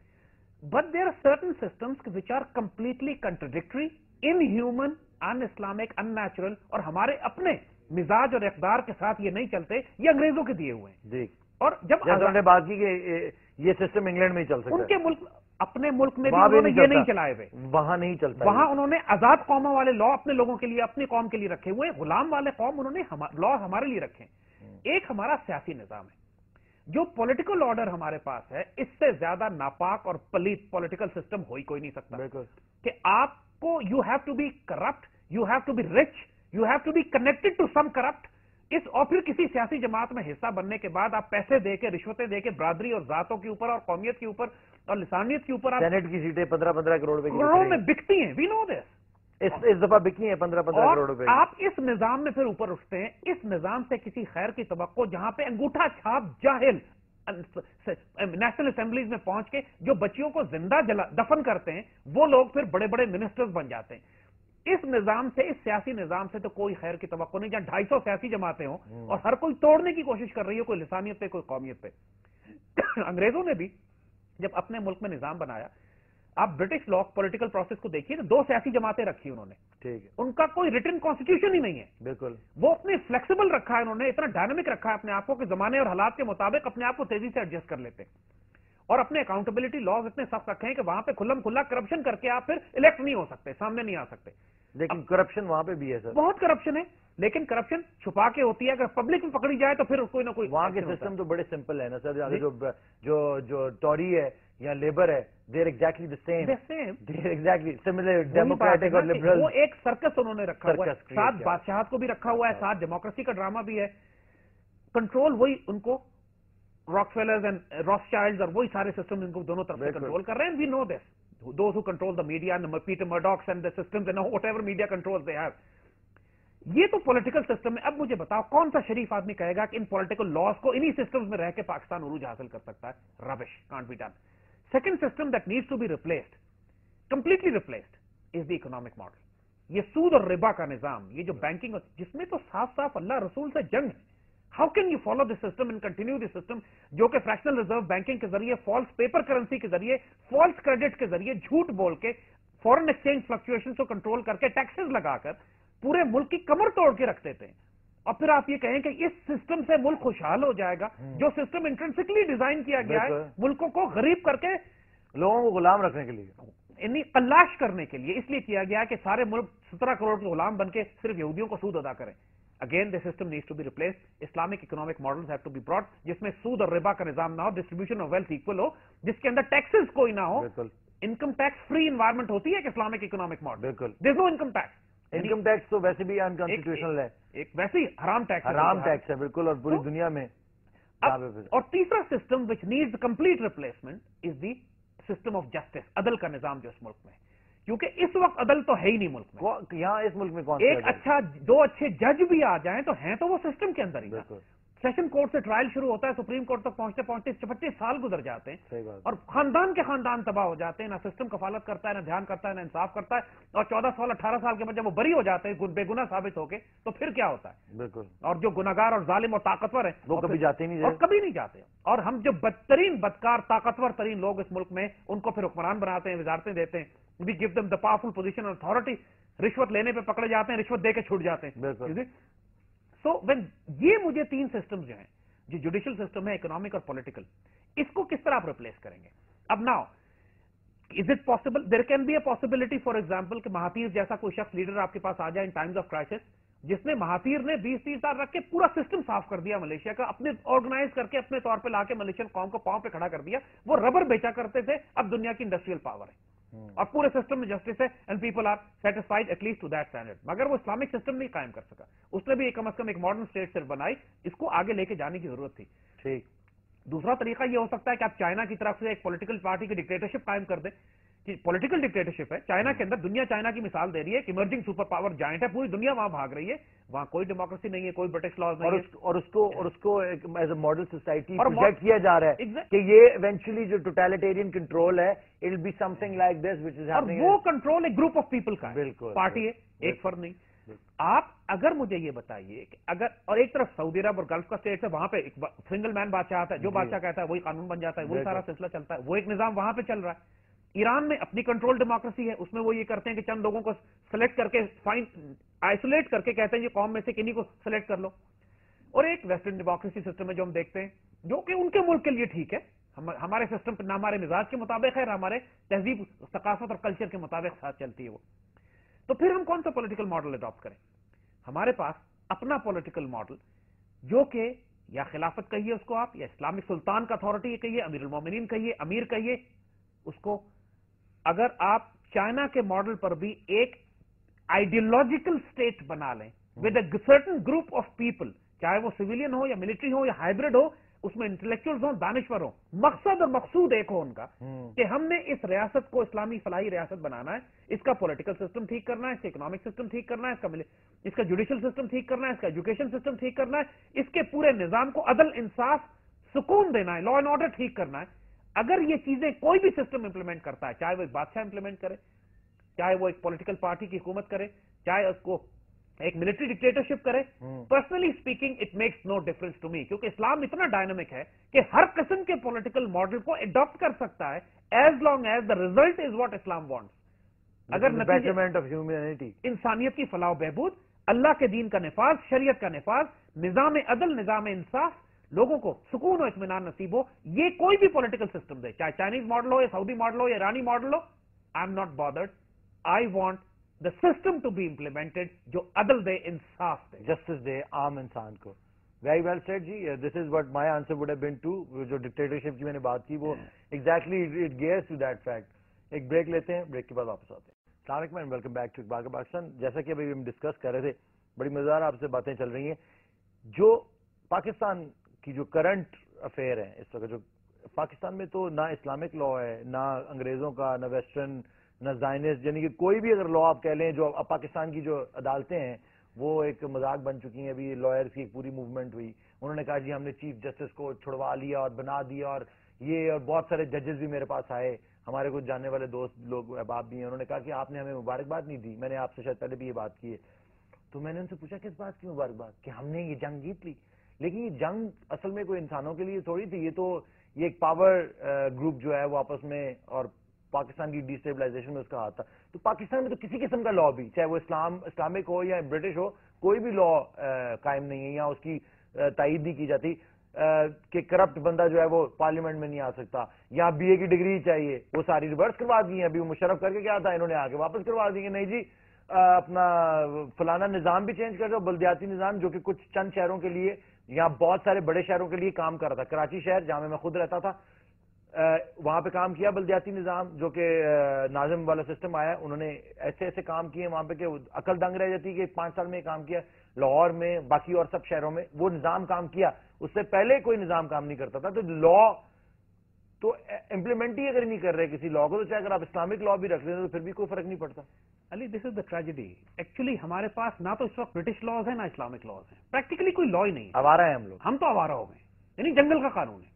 But there are certain systems which are completely contradictory, inhuman, un Islamic, unnatural, اور ہمارے اپنے مزاج اور اقدار کے ساتھ یہ نہیں چلتے، یہ انگریزوں کے دیے ہوئے ہیں۔ جی، اور جب انہوں نے بات کی کہ یہ سسٹم انگلینڈ میں ہی چل سکتا ہے، ان کے ملک، اپنے ملک میں بھی انہوں نے یہ نہیں چلائے ہوئے، وہاں نہیں چلتا، وہاں انہوں نے آزاد قوموں والے لا اپنے لوگوں کے لیے، اپنی قوم کے لیے رکھے ہوئے، غلام والے قوم انہوں نے لا ہمارے لیے رکھے۔ ایک ہمارا سیاسی نظام ہے، جو پولیٹیکل آرڈر ہمارے پاس ہے، اس سے زیادہ ناپاک اور پلیت پولیٹیکل سسٹم ہو ہی کوئی نہیں سکتا، کہ آپ کو you have to be corrupt, you have to be rich, you have to be connected to some corrupt, اور پھر کسی سیاسی جماعت میں حصہ بننے کے بعد آپ پیسے دے کے، رشوتیں دے کے، برادری اور ذاتوں کے اوپر اور قومیت کے اوپر اور لسانیت کے اوپر، سینٹ کی سیٹیں 15-15 کروڑ روپے کروڑوں میں بکتی ہیں، وی نو دس، اس دفعہ بکی ہیں 15-15 کروڑ روپے۔ آپ اس نظام میں پھر اوپر اٹھتے ہیں، اس نظام سے کسی خیر کی توقع، جہاں پہ انگوٹھا چھاپ جاہل نیشنل اسمبلیز میں پہنچ کے جو بچیوں کو زندہ دفن کرتے ہیں، وہ لوگ پھر بڑے بڑے منسٹرز بن جاتے ہیں۔ اس نظام سے، اس سیاسی نظام سے تو کوئی خیر کی توقع نہیں، جہاں 250 سیاسی جماعتیں ہوں اور ہر کوئی توڑنے کی کوشش کر رہی ہے، کوئی لسانیت پہ، کوئی قومیت پہ۔ انگریزوں نے بھی جب اپنے ملک میں نظام بنایا، آپ برٹش لا پولیٹیکل پروسیس کو دیکھیے، 2 سیاسی جماعتیں رکھی انہوں نے، ٹھیک ہے، ان کا کوئی ریٹن کانسٹیٹیوشن ہی نہیں ہے، بالکل، وہ اپنے فلیکسیبل رکھا ہے، انہوں نے اتنا ڈائنامک رکھا ہے اپنے آپ کو کہ زمانے اور حالات کے مطابق اپنے آپ کو تیزی سے ایڈجسٹ کر لیتے ہیں، اور اپنے اکاؤنٹیبلٹی لاز اتنے سخت رکھے ہیں کہ وہاں پہ کھلم کھلا کرپشن کر کے آپ پھر الیکٹ نہیں ہو سکتے، سامنے نہیں آ سکتے۔ لیکن کرپشن وہاں پہ بھی ہے سر، بہت کرپشن ہے، لیکن کرپشن چھپا کے ہوتی ہے, اگر پبلک میں پکڑی جائے تو پھر کوئی نہ کوئی. وہاں کے سسٹم تو بڑے سمپل ہے نا سر, جو ٹوری ہے یا لیبر ہے, they are exactly the same, they are exactly similar democratic اور لبرل. وہ ایک سرکس انہوں نے رکھا ہوا ہے, ساتھ بادشاہت کو بھی رکھا ہوا ہے, ساتھ ڈیموکریسی کا ڈرامہ بھی ہے. کنٹرول وہی ان کو rock fillers and rock child's اور وہی سارے سسٹم ان کو دونوں طرف سے کنٹرول کر رہے ہیں. We know this, those who control the media, Peter Murdochs and the systems and whatever media control they have. یہ تو پولیٹیکل سسٹم ہے. اب مجھے بتاؤ کون سا شریف آدمی کہے گا کہ ان پولیٹیکل لاز کو انہی سسٹمز میں رہ کے پاکستان عروج حاصل کر سکتا ہے؟ Rubbish, can't be done. Second system that needs to be replaced, completely replaced, is the economic model. یہ سود اور ربا کا نظام, یہ جو بینکنگ, جس میں تو صاف صاف اللہ رسول سے جنگ ہے. How can you follow this system and continue this system جو کہ فریکشنل ریزرو بینکنگ کے ذریعے, فالس پیپر کرنسی کے ذریعے, فالس کریڈٹ کے ذریعے, جھوٹ بول کے, فورن ایکسچینج فلکچویشن کو کنٹرول کر کے, ٹیکسز لگا کر پورے ملک کی کمر توڑ کے رکھ دیتے ہیں. اور پھر آپ یہ کہیں کہ اس سسٹم سے ملک خوشحال ہو جائے گا, جو سسٹم انٹرنسکلی ڈیزائن کیا گیا ہے ملکوں کو غریب کر کے, لوگوں کو غلام رکھنے کے لیے, یعنی قلاش کرنے کے لیے, اس لیے کیا گیا کہ سارے ملک 17 کروڑ کے غلام بن کے صرف یہودیوں کو سود ادا کریں. Again the system needs to be replaced. Islamic economic models have to be brought جس میں سود اور ربا کا نظام نہ ہو, ڈسٹریبیوشن آف ویلتھ ایکول ہو, جس کے اندر ٹیکسز کوئی نہ ہو. انکم ٹیکس فری انوائرمنٹ ہوتی ہے کہ اسلامک اکنامک ماڈل, بالکل دیر از no income tax. Income tax تو ویسے بھی انکانسٹیٹیوشنل ہے, ایک ویسے ہی حرام ٹیکس ہے بالکل, اور پوری دنیا میں. اور تیسرا system which needs complete replacement is the system of justice, عدل کا نظام جو اس ملک میں ہے. کیونکہ اس وقت عدل تو ہے ہی نہیں ملک میں. یہاں اس ملک میں کون ایک اچھا, دو اچھے جج بھی آ جائیں تو ہیں تو وہ سسٹم کے اندر ہی. سیشن کورٹ سے ٹرائل شروع ہوتا ہے, سپریم کورٹ تک پہنچتے پہنچتے 25 سال گزر جاتے ہیں, اور خاندان کے خاندان تباہ ہو جاتے ہیں. نہ سسٹم کفالت کرتا ہے, نہ دھیان کرتا ہے, نہ انصاف کرتا ہے. اور 14 سال 18 سال کے بعد جب وہ بری ہو جاتے ہیں بے گناہ ثابت ہو کے, تو پھر کیا ہوتا ہے؟ بالکل. اور جو گناہگار اور ظالم اور طاقتور ہیں وہ کبھی جاتے نہیں, اور کبھی نہیں جاتے. اور ہم جو بدترین بدکار طاقتور ترین لوگ اس ملک میں, ان کو پھر حکمران بناتے ہیں, وزارتیں دیتے ہیں. We give them the powerful position and authority. رشوت لینے پہ پکڑے جاتے ہیں, رشوت دے کے چھوٹ جاتے ہیں. سو وین یہ مجھے 3 سسٹم جو ہیں, جو جوڈیشل سسٹم ہے, اکنامک اور پولیٹیکل, اس کو کس طرح آپ ریپلیس کریں گے؟ اب now is it possible, there can be a possibility for example کہ مہاتیر جیسا کوئی شخص لیڈر آپ کے پاس آ جائے ان ٹائمز آف کرائسس, جس نے مہاتیر نے 20-30 سال رکھ کے پورا سسٹم صاف کر دیا ملیشیا کا, اپنے آرگنائز کر کے اپنے طور پہ لا کے ملیشین قوم کو پاؤں پہ کھڑا کر دیا. وہ ربر بیچا کرتے تھے, اب دنیا کی انڈسٹریل پاور ہے, اور پورے سسٹم میں جسٹس ہے, and people are satisfied at least to that standard. مگر وہ اسلامک سسٹم نہیں قائم کر سکا. اس نے بھی کم از کم ایک ماڈرن اسٹیٹ صرف بنائی, اس کو آگے لے کے جانے کی ضرورت تھی. ٹھیک. دوسرا طریقہ یہ ہو سکتا ہے کہ آپ چائنا کی طرف سے ایک پولیٹیکل پارٹی کی ڈکٹیٹرشپ قائم کر دیں. پولیٹیکل ڈکٹیٹرشپ ہے چائنا کے اندر, دنیا چائنا کی مثال دے رہی ہے کہ ایمرجنگ سپر پاور جائنٹ ہے, پوری دنیا وہاں بھاگ رہی ہے, وہاں کوئی ڈیموکریسی نہیں ہے, کوئی برٹش لاز نہیں ہے, اور اس کو as a model society project کیا جا رہا ہے کہ یہ ایونچولی جو ٹوٹیلیٹیرین کنٹرول ہے, it will be something like this which is happening. اور وہ کنٹرول ایک گروپ آف پیپل کا ہے, بالکل پارٹی ہے, ایک فرد نہیں. آپ اگر مجھے یہ بتائیے کہ اگر, اور ایک طرف سعودی عرب اور گلف کا اسٹیٹ ہے, وہاں پہ ایک سنگل مین بادشاہ آتا ہے, جو بادشاہ کہتا ہے وہی قانون بن جاتا ہے, وہی سارا سلسلہ چلتا ہے, وہ ایک نظام وہاں پہ چل رہا ہے. ایران میں اپنی کنٹرول ڈیموکریسی ہے, اس میں وہ یہ کرتے ہیں کہ چند لوگوں کو سلیکٹ کر کے آئسولیٹ کر کے کہتے ہیں یہ قوم میں سے کنہیں کو سلیکٹ کر لو. اور ایک ویسٹرن ڈیموکریسی سسٹم ہے جو ہم دیکھتے ہیں, جو کہ ان کے ملک کے لیے ٹھیک ہے, ہمارے سسٹم نہ ہمارے مزاج کے مطابق ہے, نہ ہمارے تہذیب ثقافت اور کلچر کے مطابق ساتھ چلتی ہے وہ. تو پھر ہم کون سا پولیٹیکل ماڈل اڈاپٹ کریں؟ ہمارے پاس اپنا پولیٹیکل ماڈل, جو کہ یا خلافت کہیے اس کو آپ, یا اسلامک سلطان کا اتھارٹی کہیے, امیر المومنین کہیے, امیر کہیے اس کو. اگر آپ چائنا کے ماڈل پر بھی ایک آئیڈیولوجیکل اسٹیٹ بنا لیں with a certain group of people, چاہے وہ سویلین ہو یا ملٹری ہو یا ہائبرڈ ہو, اس میں انٹلیکچوئلز ہوں, دانشور ہوں, مقصد اور مقصود ایک ہو ان کا کہ ہم نے اس ریاست کو اسلامی فلاحی ریاست بنانا ہے, اس کا پولیٹیکل سسٹم ٹھیک کرنا ہے, اس کا اکنامک سسٹم ٹھیک کرنا ہے, اس کا جوڈیشل سسٹم ٹھیک کرنا ہے, اس کا ایجوکیشن سسٹم ٹھیک کرنا ہے, اس کے پورے نظام کو عدل, انصاف, سکون دینا ہے, لا اینڈ آرڈر ٹھیک کرنا ہے. اگر یہ چیزیں کوئی بھی سسٹم امپلیمنٹ کرتا ہے, چاہے وہ ایک بادشاہ امپلیمنٹ کرے, چاہے وہ ایک پولیٹیکل پارٹی کی حکومت کرے, چاہے اس کو ایک ملٹری ڈکٹیٹرشپ کرے, personally speaking it makes no difference to me, کیونکہ اسلام اتنا ڈائنامک ہے کہ ہر قسم کے پولیٹیکل ماڈل کو اڈاپٹ کر سکتا ہے, as long as the result is what Islam wants. اگر بیٹرمنٹ آف ہیومینٹی, انسانیت کی فلاح و بہبود, اللہ کے دین کا نفاذ, شریعت کا نفاذ, نظام عدل, نظام انصاف, لوگوں کو سکون و اطمینان نصیب ہو, یہ کوئی بھی پولیٹیکل سسٹم دے, چاہے چائنیز ماڈل ہو یا سعودی ماڈل ہو یا ایرانی model who, I am not bothered. I want the system to be implemented جو عدل دے, انصاف دے. جسٹس دے عام انسان کو. Very well said ji. This is what my answer would have been too. جو ڈکٹیٹرشپ کی میں نے بات کی وہ exactly it gears to that fact. ایک بریک لیتے ہیں, بریک کے بعد واپس آتے ہیں. السلام علیکم and welcome back to Iqbal کا پاکستان. جیسا کہ ابھی ہم ڈسکس کر رہے تھے, بڑی مزیدار آپ سے باتیں چل رہی ہیں. جو پاکستان کی جو کرنٹ افیئر ہیں اس وقت, جو پاکستان میں تو نہ اسلامک لا ہے, نہ انگریزوں کا, نہ ویسٹرن, نہ زائنسٹ, یعنی کہ کوئی بھی اگر لا آپ کہہ لیں, جو پاکستان کی جو عدالتیں ہیں وہ ایک مذاق بن چکی ہیں. ابھی لائرز کی ایک پوری موومنٹ ہوئی, انہوں نے کہا جی ہم نے چیف جسٹس کو چھڑوا لیا اور بنا دیا, اور یہ, اور بہت سارے ججز بھی میرے پاس آئے, ہمارے کچھ جاننے والے دوست لوگ احباب بھی ہیں, انہوں نے کہا کہ آپ نے ہمیں مبارکباد نہیں دی. میں نے آپ سے شاید پہلے بھی یہ بات کی ہے. تو میں نے ان سے پوچھا کس بات کی مبارکباد, کہ ہم نے یہ جنگ جیت لی. لیکن یہ جنگ اصل میں کوئی انسانوں کے لیے تھوڑی تھی, یہ ایک پاور گروپ جو ہے وہ آپس میں, اور پاکستان کی ڈیسٹیبلائزیشن میں اس کا ہاتھ تھا. تو پاکستان میں تو کسی قسم کا لا بھی, چاہے وہ اسلامک ہو یا برٹش ہو, کوئی بھی لا قائم نہیں ہے, یا اس کی تائید نہیں کی جاتی کہ کرپٹ بندہ جو ہے وہ پارلیمنٹ میں نہیں آ سکتا, یا بی اے کی ڈگری چاہیے, وہ ساری ریورس کروا دی ہیں. ابھی وہ مشرف کر کے کیا تھا, انہوں نے آ کے واپس کروا دی کہ نہیں جی اپنا فلانا نظام بھی چینج کر دو, بلدیاتی نظام, جو کہ کچھ چند شہروں کے لیے یا بہت سارے بڑے شہروں کے لیے کام کر رہا تھا. کراچی شہر جہاں میں خود رہتا تھا, وہاں پہ کام کیا بلدیاتی نظام, جو کہ ناظم والا سسٹم آیا, انہوں نے ایسے ایسے کام کیے وہاں پہ کہ عقل دنگ رہ جاتی کہ 5 سال میں کام کیا. لاہور میں, باقی اور سب شہروں میں وہ نظام کام کیا, اس سے پہلے کوئی نظام کام نہیں کرتا تھا. تو لا تو امپلیمنٹ ہی اگر نہیں کر رہے کسی لا کو, تو چاہے اگر آپ اسلامک لا بھی رکھ لیں تو پھر بھی کوئی فرق نہیں پڑتا. علی, دس از دا ٹریجڈی. ایکچولی ہمارے پاس نہ تو اس وقت برٹش لاز ہیں نہ اسلامک لاز ہیں, پریکٹیکلی کوئی لا ہی نہیں ہے. آوارہ ہیں ہم لوگ, ہم تو آوارہ ہو گئے, یعنی جنگل کا قانون ہے.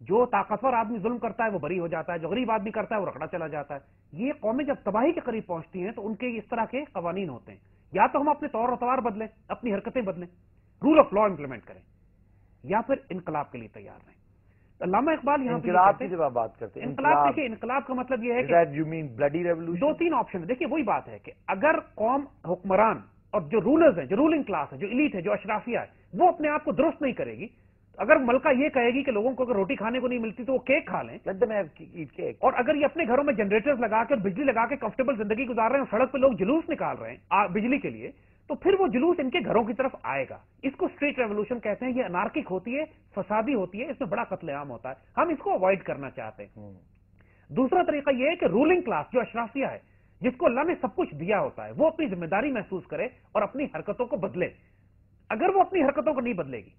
جو طاقتور آدمی ظلم کرتا ہے وہ بری ہو جاتا ہے, جو غریب آدمی کرتا ہے وہ رکڑا چلا جاتا ہے. یہ قومیں جب تباہی کے قریب پہنچتی ہیں تو ان کے اس طرح کے قوانین ہوتے ہیں. یا تو ہم اپنے طور اتوار بدلیں, اپنی حرکتیں بدلیں, رول آف لا امپلیمنٹ کریں, یا پھر انقلاب کے لیے تیار رہیں. علامہ اقبال یہاں انقلاب کی جب آپ بات کرتے ہیں, انقلاب, دیکھیے انقلاب کا مطلب یہ ہے کہ you mean bloody revolution? 2-3 option. دیکھیے وہی بات ہے کہ اگر قوم, حکمران اور جو رولرز ہیں, جو رولنگ کلاس ہے, جو ایلیٹ ہے, جو اشرافیہ ہے, وہ اپنے آپ کو درست نہیں کرے گی, اگر ملکہ یہ کہے گی کہ لوگوں کو اگر روٹی کھانے کو نہیں ملتی تو وہ کیک کھا لیں, اور اگر یہ اپنے گھروں میں جنریٹرز لگا کے اور بجلی لگا کے کمفرٹیبل زندگی گزار رہے ہیں, سڑک پہ لوگ جلوس نکال رہے ہیں بجلی کے لیے, تو پھر وہ جلوس ان کے گھروں کی طرف آئے گا. اس کو اسٹریٹ ریولوشن کہتے ہیں. یہ انارکک ہوتی ہے, فسادی ہوتی ہے, اس میں بڑا قتل عام ہوتا ہے. ہم اس کو اوائڈ کرنا چاہتے ہیں. دوسرا طریقہ یہ ہے کہ رولنگ کلاس, جو اشرافیہ ہے, جس کو اللہ نے سب کچھ دیا ہوتا ہے, وہ اپنی ذمہ داری محسوس کرے اور اپنی حرکتوں کو بدلے. اگر وہ اپنی حرکتوں کو نہیں بدلے گی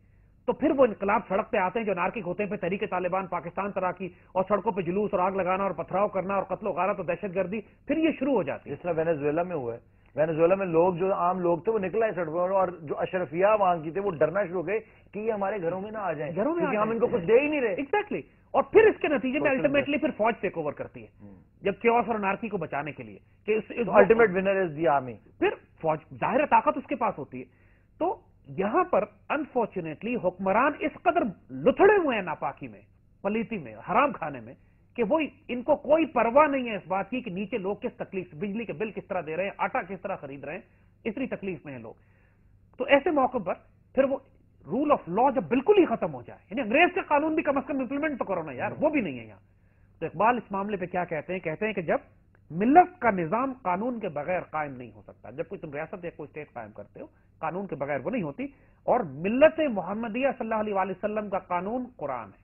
تو پھر وہ انقلاب سڑک پہ آتے ہیں جو انارکک ہوتے ہیں, پھر تحریک طالبان پاکستان طرح کی, اور سڑکوں پہ جلوس اور آگ لگانا اور پتھراؤ کرنا اور قتل و غارت اور دہشت گردی, پھر یہ شروع ہو جاتی ہے. جس طرح وینزویلا میں ہوا ہے. وینزویلا میں لوگ, جو عام لوگ تھے, وہ نکل آئے سڑکوں, اور جو اشرفیہ وہاں کی تھے وہ ڈرنا شروع ہو گئے کہ یہ ہمارے گھروں میں نہ آ جائیں, کیونکہ ہم ان کو کچھ دے ہی نہیں رہے. ایگزیکٹلی. اور پھر اس کے نتیجے میں الٹیمیٹلی پھر فوج ٹیک اوور کرتی ہے, جب کیوس اور انارکی کو بچانے کے لیے, کہ الٹیمیٹ ونر از دی آرمی. پھر فوج, ظاہر طاقت اس کے پاس ہوتی ہے. تو یہاں پر انفارچونیٹلی حکمران اس قدر لتھڑے ہوئے ہیں ناپاکی میں, پلیتی میں, حرام کھانے میں, کہ وہ ان کو کوئی پرواہ نہیں ہے اس بات کی کہ نیچے لوگ کس تکلیف, بجلی کے بل کس طرح دے رہے ہیں, آٹا کس طرح خرید رہے ہیں, اتنی تکلیف میں ہیں لوگ. تو ایسے موقع پر پھر وہ رول آف لا جب بالکل ہی ختم ہو جائے, یعنی انگریز کا قانون بھی کم از کم امپلیمنٹ تو کرو نا یار, وہ بھی نہیں ہے یہاں. تو اقبال اس معاملے پہ کیا کہتے ہیں کہ جب ملت کا نظام قانون کے بغیر قائم نہیں ہو سکتا. جب کوئی تم ریاست یا کوئی اسٹیٹ قائم کرتے ہو, قانون کے بغیر وہ نہیں ہوتی. اور ملت محمدیہ صلی اللہ علیہ وسلم کا قانون قرآن ہے.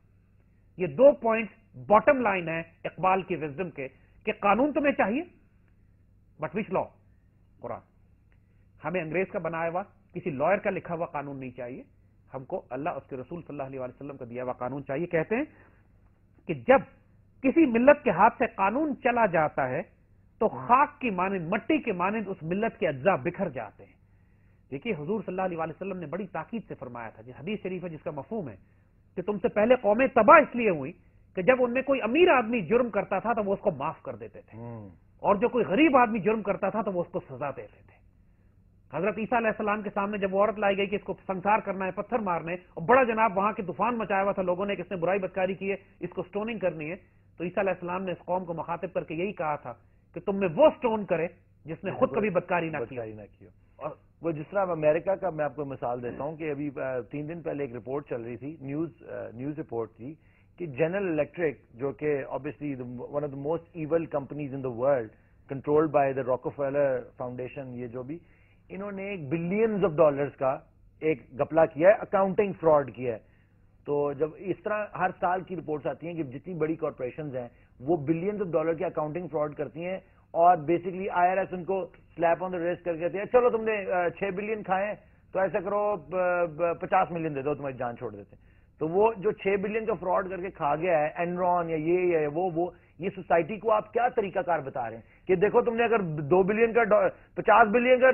یہ 2 پوائنٹس باٹم لائن ہے اقبال کی وزڈم کے, کہ قانون تمہیں چاہیے بٹ وچ لا, قرآن. ہمیں انگریز کا بنایا ہوا, کسی لائر کا لکھا ہوا قانون نہیں چاہیے, ہم کو اللہ اس کے رسول صلی اللہ علیہ وسلم کا دیا ہوا قانون چاہیے. کہتے ہیں کہ جب کسی ملت کے ہاتھ سے قانون چلا جاتا ہے تو خاک کی مانند, مٹی کے مانند اس ملت کے اجزاء بکھر جاتے ہیں. دیکھیے حضور صلی اللہ علیہ وسلم نے بڑی تاکید سے فرمایا تھا, حدیث شریف ہے جس کا مفہوم ہے کہ تم سے پہلے قومیں تباہ اس لیے ہوئی کہ جب ان میں کوئی امیر آدمی جرم کرتا تھا تو وہ اس کو معاف کر دیتے تھے, اور جو کوئی غریب آدمی جرم کرتا تھا تو وہ اس کو سزا دیتے تھے. حضرت عیسیٰ علیہ السلام کے سامنے جب وہ عورت لائی گئی کہ اس کو سنسار کرنا ہے, پتھر مارنے, اور بڑا جناب وہاں کے طوفان مچایا ہوا تھا لوگوں نے کہ اس نے برائی بدکاری کی ہے, اس کو سٹوننگ کرنی ہے, تو عیسیٰ علیہ السلام نے اس قوم کو مخاطب کر کے یہی کہا تھا کہ تم میں وہ سٹون کرے جس نے خود کبھی بدکاری نہ کی. اور وہ جس طرح امریکہ کا, میں آپ کو مثال دیتا ہوں کہ ابھی 3 دن پہلے ایک رپورٹ چل رہی تھی, نیوز رپورٹ تھی کہ جنرل الیکٹرک, جو کہ obviously one of the most evil companies in the world, controlled by the Rockefeller Foundation, یہ جو بھی انہوں نے بلینز آف ڈالرز کا ایک گپلا کیا ہے, اکاؤنٹنگ فراڈ کیا ہے. تو جب اس طرح ہر سال کی رپورٹس آتی ہیں کہ جتنی بڑی کارپوریشنز ہیں وہ بلینز آف ڈالر کی اکاؤنٹنگ فراڈ کرتی ہیں, اور بیسکلی IRS ان کو سلیپ آن دا ریسٹ کر کے کہتے ہیں چلو تم نے 6 بلین کھائے تو ایسا کرو 50 ملین دے دو, تمہاری جان چھوڑ دیتے ہیں. تو وہ جو 6 بلین کا فراڈ کر کے کھا گیا ہے اینرون یا یہ وہ یہ سوسائٹی کو آپ کیا طریقہ کار بتا رہے ہیں کہ دیکھو تم نے اگر 2 بلین کا 50 بلین کا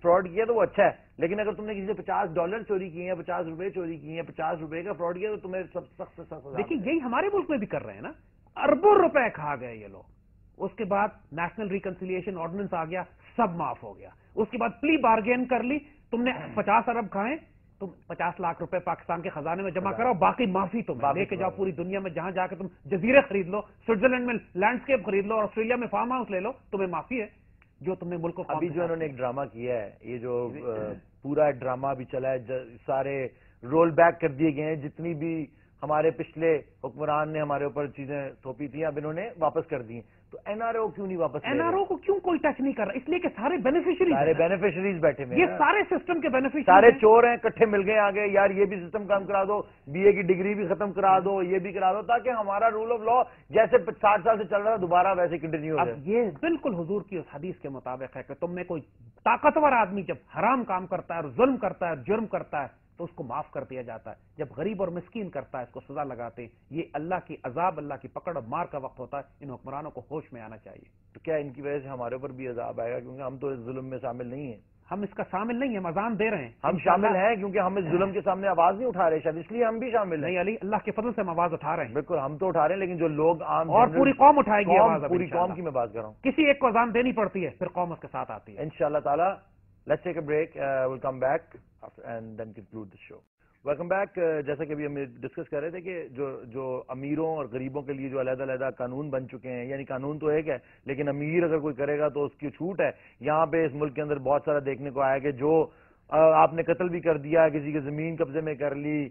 فراڈ کیا تو وہ اچھا ہے, لیکن اگر تم نے کسی سے $50 چوری کیے ہیں, 50 روپے چوری کیے ہیں, 50 روپے کا فراڈ کیا تو تمہیں سخت سے سخت. دیکھیں یہی ہمارے ملک میں بھی کر رہے ہیں نا, اربوں روپے کھا گئے یہ لوگ. اس کے بعد نیشنل ریکنسیلیشن آرڈیننس آ گیا, سب معاف ہو گیا. اس کے بعد پلی بارگین کر لی, تم نے 50 ارب کھائے, تم 50 لاکھ روپے پاکستان کے خزانے میں جمع کرو, باقی معافی تم لے کے جاؤ پوری دنیا میں, جہاں جا کے تم جزیرے خرید لو, سوئٹزرلینڈ میں لینڈسکیپ خرید لو, اور آسٹریلیا میں فارم ہاؤس لے لو, تمہیں معافی ہے جو تم نے ملک کو. ابھی جو انہوں نے ایک ڈرامہ کیا ہے, یہ جو پورا ڈرامہ بھی چلا ہے, سارے رول بیک کر دیے گئے ہیں, جتنی بھی ہمارے پچھلے حکمران نے ہمارے اوپر چیزیں تھوپی تھیں اب انہوں نے واپس کر دی. تو NRO کیوں نہیں واپس؟ NRO کو کیوں کوئی ٹچ نہیں کر رہا؟ اس لیے کہ سارے بینیفیشریز بیٹھے ہوئے, یہ سارے سسٹم کے بینیفیشری, سارے چور ہیں, اکٹھے مل گئے آگے, یار یہ بھی سسٹم کام کرا دو, BA کی ڈگری بھی ختم کرا دو, یہ بھی کرا دو, تاکہ ہمارا رول آف لا جیسے 60 سال سے چل رہا ہے دوبارہ ویسے کنٹینیو ہو جائے. اب یہ بالکل حضور کی اس حدیث کے مطابق ہے کہ تم میں کوئی طاقتور آدمی جب حرام کام کرتا ہے اور ظلم کرتا ہے, جرم کرتا ہے, تو اس کو معاف کر دیا جاتا ہے. جب غریب اور مسکین کرتا ہے اس کو سزا لگاتے ہیں. یہ اللہ کی عذاب, اللہ کی پکڑ اور مار کا وقت ہوتا ہے. ان حکمرانوں کو ہوش میں آنا چاہیے. تو کیا ان کی وجہ سے ہمارے اوپر بھی عذاب آئے گا؟ کیونکہ ہم تو اس ظلم میں شامل نہیں ہیں. ہم اس کا شامل نہیں ہیں, ہم اذان دے رہے ہیں. ہم شامل ہیں کیونکہ ہم اس ظلم کے سامنے آواز نہیں اٹھا رہے, شاید اس لیے ہم بھی شامل ہیں. نہیں علی, اللہ کے فضل سے ہم آواز اٹھا رہے ہیں. بالکل ہم تو اٹھا رہے ہیں, لیکن جو لوگ عام اور پوری قوم اٹھائے گی آواز, پوری قوم کی میں بات کر رہا ہوں. کسی ایک کو اذان دینی پڑتی ہے, پھر قوم اس کے ساتھ آتی ہے انشاءاللہ تعالی. Let's take a break, we'll come back and then conclude the show. Welcome back. جیسا کہ ابھی ہم ڈسکس کر رہے تھے کہ جو امیروں اور غریبوں کے لیے جو علیحدہ علیحدہ قانون بن چکے ہیں, یعنی قانون تو ایک ہے لیکن امیر اگر کوئی کرے گا تو اس کی چھوٹ ہے. یہاں پہ اس ملک کے اندر بہت سارا دیکھنے کو آیا کہ جو آپ نے قتل بھی کر دیا, کسی کی زمین قبضے میں کر لی,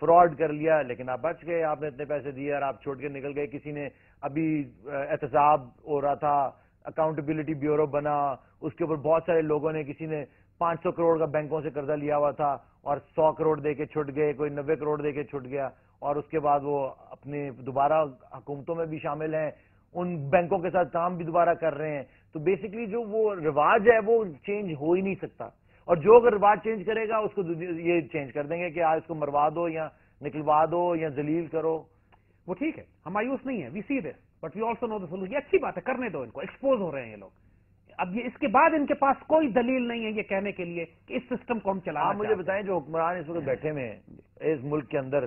فراڈ کر لیا, لیکن آپ بچ گئے, آپ نے اتنے پیسے دیے اور آپ چھوڑ کے نکل گئے. کسی نے ابھی احتساب ہو رہا تھا, اکاؤنٹیبلٹی بیورو بنا, اس کے اوپر بہت سارے لوگوں نے, کسی نے 500 کروڑ کا بینکوں سے قرضہ لیا ہوا تھا اور 100 کروڑ دے کے چھٹ گئے, کوئی 90 کروڑ دے کے چھٹ گیا, اور اس کے بعد وہ اپنے دوبارہ حکومتوں میں بھی شامل ہیں, ان بینکوں کے ساتھ کام بھی دوبارہ کر رہے ہیں. تو بیسکلی جو وہ رواج ہے وہ چینج ہو ہی نہیں سکتا, اور جو اگر رواج چینج کرے گا اس کو یہ چینج کر دیں گے کہ آج اس کو مروا دو یا نکلوا دو یا ذلیل کرو. وہ ٹھیک ہے, ہم مایوس نہیں ہیں, we see this, but we also know the solution. یہ اچھی بات ہے, کرنے دو ان کو, ایکسپوز ہو رہے ہیں یہ لوگ. اب یہ اس کے بعد ان کے پاس کوئی دلیل نہیں ہے یہ کہنے کے لیے کہ اس سسٹم کو ہم چلانا چاہتے ہیں. آپ مجھے بتائیں, جو حکمران اس وقت بیٹھے ہوئے ہیں اس ملک کے اندر,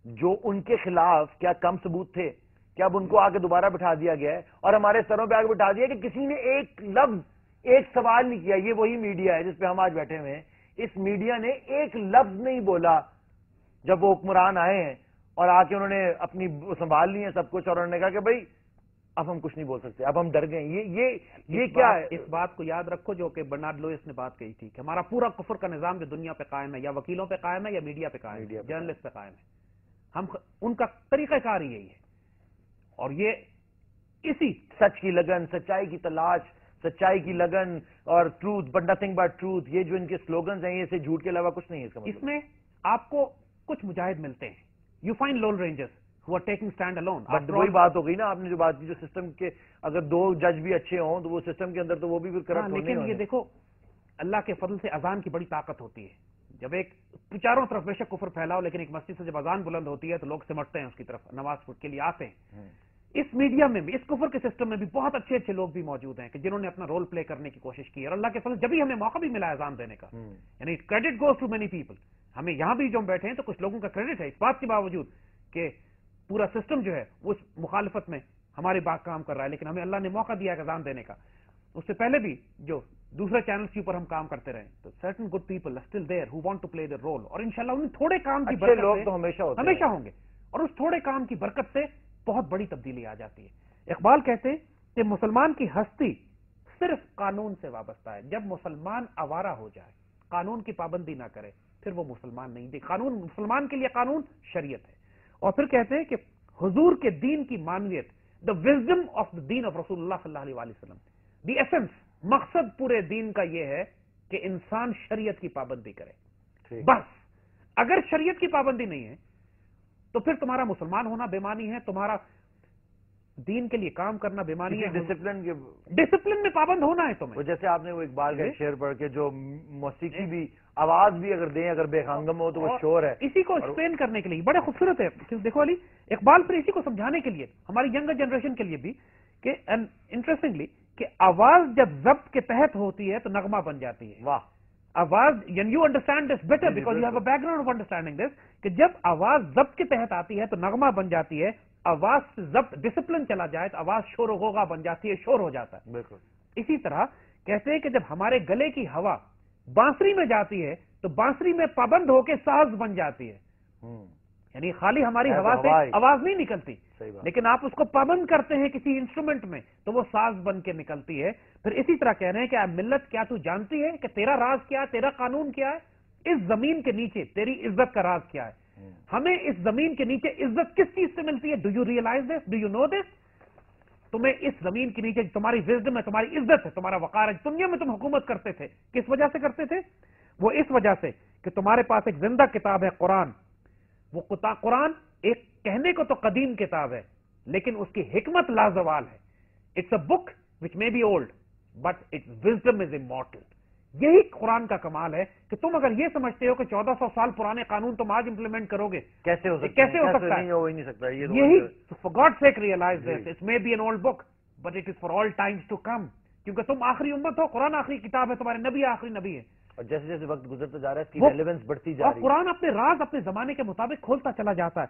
جو ان کے خلاف کیا کم ثبوت تھے؟ کیا اب ان کو آگے دوبارہ بٹھا دیا گیا ہے اور ہمارے سروں پہ آگے بٹھا دیا کہ کسی نے ایک لفظ, ایک سوال نہیں کیا؟ یہ وہی میڈیا ہے جس پہ ہم آج بیٹھے ہوئے ہیں. اس میڈیا نے ایک لفظ نہیں بولا جب وہ حکمران آئے ہیں اور آ کے انہوں نے اپنی سنبھال لی ہے سب کچھ, اور انہوں نے کہا کہ بھائی اب ہم کچھ نہیں بول سکتے, اب ہم ڈر گئے. یہ کیا ہے؟ اس بات کو یاد رکھو جو کہ برنارڈ لوئس نے بات کہی تھی کہ ہمارا پورا کفر کا نظام جو دنیا پہ قائم ہے, یا وکیلوں پہ قائم ہے یا میڈیا پہ قائم ہے, جرنلسٹ پہ قائم ہے. ہم ان کا طریقہ کار یہی ہے, اور یہ اسی سچ کی لگن, سچائی کی تلاش, سچائی کی لگن اور truth but nothing but truth, یہ جو ان کے سلوگنز ہیں یہ سے جھوٹ کے علاوہ کچھ نہیں ہے. اس میں آپ کو کچھ مجاہد ملتے ہیں, you find loan rangers who are taking stand alone. But وہی بات ہو گئی نا آپ نے جو بات کی, جو سسٹم کے اگر 2 جج بھی اچھے ہوں تو وہ سسٹم کے اندر تو وہ بھی پھر کرپٹ ہونے. لیکن یہ دیکھو, اللہ کے فضل سے اذان کی بڑی طاقت ہوتی ہے. جب ایک چاروں طرف بے شک کفر پھیلاؤ, لیکن ایک مسجد سے جب اذان بلند ہوتی ہے تو لوگ سمٹتے ہیں اس کی طرف, نماز کے لیے آتے ہیں. اس میڈیا میں بھی, اس کفر کے سسٹم میں بھی بہت اچھے اچھے لوگ بھی موجود ہیں کہ جنہوں نے اپنا رول پلے کرنے کی کوشش کی, اور اللہ کے فضل جبھی ہمیں موقع بھی ملا اذان دینے کا, یعنی credit goes to many people. ہمیں یہاں بھی جو بیٹھے ہیں تو کچھ لوگوں کا کریڈٹ ہے اس بات کے باوجود کہ پورا سسٹم جو ہے اس مخالفت میں ہماری بات کام کر رہا ہے, لیکن ہمیں اللہ نے موقع دیا ہے اذان دینے کا. اس سے پہلے بھی جو دوسرے چینلز کے اوپر ہم کام کرتے رہے, تو certain good people still there who want to play their role, اور انشاءاللہ ان تھوڑے کام کی برکت لوگ تو ہمیشہ ہوں گے, اور اس تھوڑے کام کی برکت سے بہت بڑی تبدیلی آ جاتی ہے. اقبال کہتے ہیں کہ مسلمان کی ہستی صرف قانون سے وابستہ ہے. جب مسلمان آوارہ ہو جائے, قانون کی پابندی نہ کرے, پھر وہ مسلمان نہیں. مسلمان کے لیے قانون شریعت ہے. اور پھر کہتے ہیں کہ حضور کے دین کی معنویت دا وزڈم آف دا دین آف رسول اللہ صلی اللہ علیہ وسلم. دی ایسنس، مقصد پورے دین کا یہ ہے کہ انسان شریعت کی پابندی کرے. بس اگر شریعت کی پابندی نہیں ہے تو پھر تمہارا مسلمان ہونا بےمانی ہے، تمہارا دین کے لیے کام کرنا بےمانی ہے. ڈسپلن میں پابند ہونا ہے تمہیں. جیسے آپ نے وہ اقبال کا شعر پڑھ کے جو موسیقی بھی آواز بھی اگر دیں، اگر بے خانگم ہو تو وہ شور ہے. اسی کو ایکسپلین کرنے کے لیے بڑے خوبصورت ہے. دیکھو علی، اقبال پھر اسی کو سمجھانے کے لیے ہماری ینگر جنریشن کے لیے بھی کہ انٹرسٹنگلی کہ آواز جب ضبط کے تحت ہوتی ہے تو نغمہ بن جاتی ہے. واہ. آواز you understand this better because you have a back ground of understanding this کہ جب آواز ضبط کے تحت آتی ہے تو نغمہ بن جاتی ہے. آواز سے ضبط ڈسپلن چلا جائے تو آواز شور و غوغا بن جاتی ہے، شور ہو جاتا ہے. بالکل. اسی طرح کہتے ہیں کہ جب ہمارے گلے کی ہوا بانسری میں جاتی ہے تو بانسری میں پابند ہو کے ساز بن جاتی ہے. یعنی خالی ہماری ہوا سے آواز نہیں نکلتی، لیکن آپ اس کو پابند کرتے ہیں کسی انسٹرومنٹ میں تو وہ ساز بن کے نکلتی ہے. پھر اسی طرح کہہ رہے ہیں کہ اے ملت، کیا تو جانتی ہے کہ تیرا راز کیا ہے، تیرا قانون کیا ہے؟ اس زمین کے نیچے تیری عزت کا راز کیا ہے؟ ہمیں اس زمین کے نیچے عزت کس چیز سے ملتی ہے؟ Do you realise this? Do you know this? تمہیں اس زمین کے نیچے تمہاری وزڈم ہے، تمہاری عزت ہے، تمہارا وقار ہے. دنیا میں تم حکومت کرتے تھے، کس وجہ سے کرتے تھے؟ وہ اس وجہ سے کہ تمہارے پاس ایک زندہ کتاب ہے قرآن. وہ قرآن ایک کہنے کو تو قدیم کتاب ہے لیکن اس کی حکمت لازوال ہے. It's a book which may be old but it's wisdom is immortal. یہی قرآن کا کمال ہے کہ تم اگر یہ سمجھتے ہو کہ 1400 سال پرانے قانون تم آج امپلیمنٹ کرو گے، کیسے ہو سکتا ہے؟ یہی for God sake realise this. It may be an old book but it is for all times to come. کیونکہ تم آخری امت ہو، قرآن آخری کتاب ہے، تمہارے نبی آخری نبی ہے. اور جیسے جیسے وقت گزرتا جا رہا ہے اس کی ریلیونس بڑھتی جا رہی ہے. اور قرآن اپنے راز اپنے زمانے کے مطابق کھولتا چلا جاتا ہے.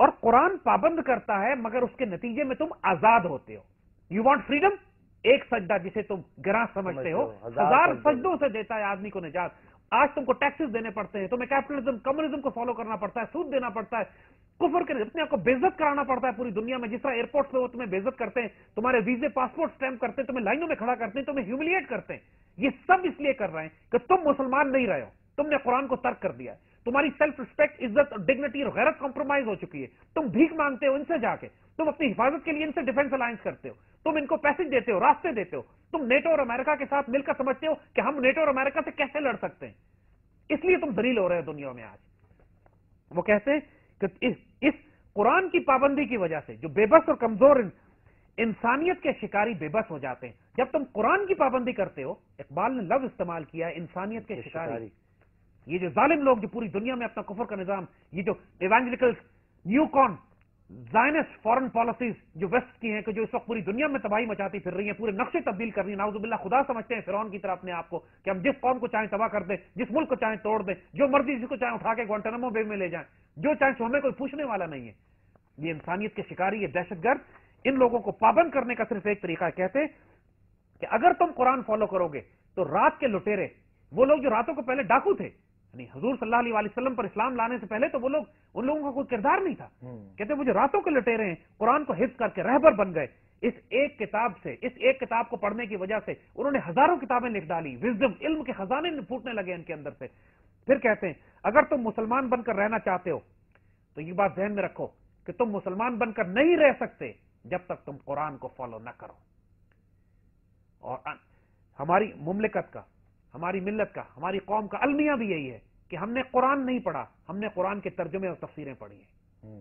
اور قرآن پابند کرتا ہے مگر اس کے نتیجے میں تم آزاد ہوتے ہو. You want freedom? ایک سجدہ جسے تم گراں سمجھتے ہو 1000 سجدوں سے دیتا ہے آدمی کو نجات. آج تم کو ٹیکسز دینے پڑتے ہیں، تمہیں کیپٹلزم کمیونزم کو فالو کرنا پڑتا ہے، سود دینا پڑتا ہے، کفر کے اپنے آپ کو بے عزت کرانا پڑتا ہے پوری دنیا میں. جس طرح ایئرپورٹ پہ وہ تمہیں بے عزت کرتے ہیں، تمہارے ویزے پاسپورٹ اسٹیمپ کرتے ہیں، تمہیں لائنوں میں کھڑا کرتے ہیں، تمہیں ہیوملیٹ کرتے ہیں. یہ سب اس لیے کر رہے ہیں کہ تم مسلمان نہیں رہے ہو، تم نے قرآن کو ترک کر دیا ہے. تمہاری سیلف ریسپیکٹ، عزت اور ڈگنیٹی اور غیرت کمپرومائز ہو چکی ہے. تم بھیک مانگتے ہو ان سے جا کے، تم اپنی حفاظت کے لیے ان سے ڈیفینس الائنس کرتے ہو، تم ان کو پیسے دیتے ہو، راستے دیتے ہو. تم نیٹو اور امریکہ کے ساتھ مل کر سمجھتے ہو کہ ہم نیٹو اور امریکہ سے کیسے لڑ سکتے ہیں. اس لیے تم ذلیل ہو رہے ہو دنیا میں آج. وہ کہتے ہیں کہ اس قرآن کی پابندی کی وجہ سے جو بے بس اور کمزور انسانیت کے شکاری بے بس ہو جاتے ہیں. جب تم قرآن کی پابندی کرتے ہو، اقبال نے لفظ استعمال کیا ہے انسانیت کے شکاری. یہ جو ظالم لوگ جو پوری دنیا میں اپنا کفر کا نظام، یہ جو ایوانجلیکل نیو کون زائنسٹ فورن پالیسیز جو ویسٹ کی ہیں کہ جو اس وقت پوری دنیا میں تباہی مچاتی پھر رہی ہیں، پورے نقشے تبدیل کر رہی ہیں. نعوذ باللہ خدا سمجھتے ہیں فرعون کی طرح اپنے آپ کو کہ ہم جس قوم کو چاہیں تباہ کر دیں، جس ملک کو چاہیں توڑ دیں، جو مرضی جس کو چاہیں اٹھا کے گوانٹانامو بے میں لے جائیں، جو چاہیں سو ہمیں کوئی پوچھنے والا نہیں ہے. یہ انسانیت کے شکاری، یہ دہشت گرد. ان لوگوں کو پابند کرنے کا صرف ایک طریقہ ہے. کہتے کہ اگر تم قرآن فالو کرو گے تو رات کے لٹیرے، وہ لوگ جو راتوں کو پہلے ڈاکو تھے، یعنی حضور صلی اللہ علیہ وسلم پر اسلام لانے سے پہلے تو وہ لوگ، ان لوگوں کا کوئی کردار نہیں تھا. کہتے وہ جو راتوں کے لٹیرے ہیں قرآن کو حفظ کر کے رہبر بن گئے. اس ایک کتاب سے، اس ایک کتاب کو پڑھنے کی وجہ سے انہوں نے ہزاروں کتابیں لکھ ڈالی. وزڈم، علم کے خزانے پھوٹنے لگے ان کے اندر سے. پھر کہتے ہیں اگر تم مسلمان بن کر رہنا چاہتے ہو تو یہ بات ذہن میں رکھو کہ تم مسلمان بن کر نہیں رہ سکتے جب تک تم قرآن کو فالو نہ کرو. اور ہماری مملکت کا، ہماری ملت کا، ہماری قوم کا المیہ بھی یہی ہے کہ ہم نے قرآن نہیں پڑھا، ہم نے قرآن کے ترجمے اور تفسیریں پڑھی ہیں.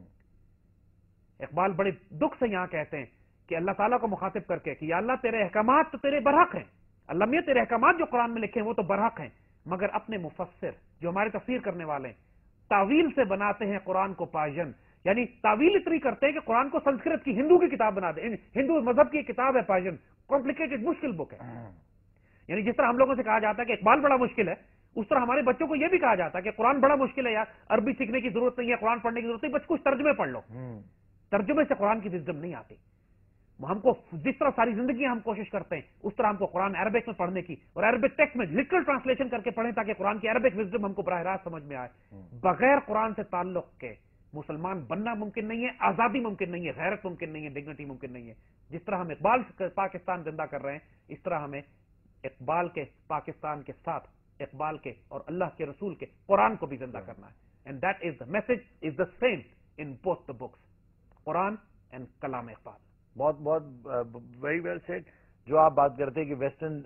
اقبال بڑے دکھ سے یہاں کہتے ہیں کہ اللہ تعالیٰ کو مخاطب کر کے کہ یا اللہ تیرے احکامات تو تیرے برحق ہیں، اللہ میاں تیرے احکامات جو قرآن میں لکھے ہیں وہ تو برحق ہیں، مگر اپنے مفسر جو ہمارے تفسیر کرنے والے ہیں تعویل سے بناتے ہیں قرآن کو پاجن. یعنی تعویل اتنی کرتے ہیں کہ قرآن کو سنسکرت کی ہندو کی کتاب بنا دیں. ہندو مذہب کی کتاب ہے پاجن، کمپلیکیٹڈ مشکل بک ہے. یعنی جس طرح ہم لوگوں سے کہا جاتا ہے کہ اقبال بڑا مشکل ہے، اس طرح ہمارے بچوں کو یہ بھی کہا جاتا ہے کہ قرآن بڑا مشکل ہے یار، عربی سیکھنے کی ضرورت نہیں ہے، قرآن پڑھنے کی ضرورت نہیں، بس کچھ ترجمے پڑھ لو. ترجمے سے قرآن کی وزڈم نہیں آتی. ہم کو جس طرح ساری زندگی ہم کوشش کرتے ہیں اس طرح ہم کو قرآن عربک میں پڑھنے کی اور عربک ٹیکسٹ میں لٹرل ٹرانسلیشن کر کے پڑھیں تاکہ قرآن کی عربک وزڈم ہم کو براہ راست سمجھ میں آئے. بغیر قرآن سے تعلق کے مسلمان بننا ممکن نہیں ہے، آزادی ممکن نہیں ہے، غیرت ممکن نہیں ہے، ڈگنیٹی ممکن نہیں ہے. جس طرح ہم اقبال پاکستان زندہ کر رہے ہیں، اس طرح ہمیں اقبال کے پاکستان کے ساتھ اقبال کے اور اللہ کے رسول کے قرآن کو بھی زندہ کرنا ہے. And that is the message is the same in both the books, Quran and کلام اقبال. بہت بہت ویری ویل سیڈ. جو آپ بات کرتے ہیں کہ ویسٹرن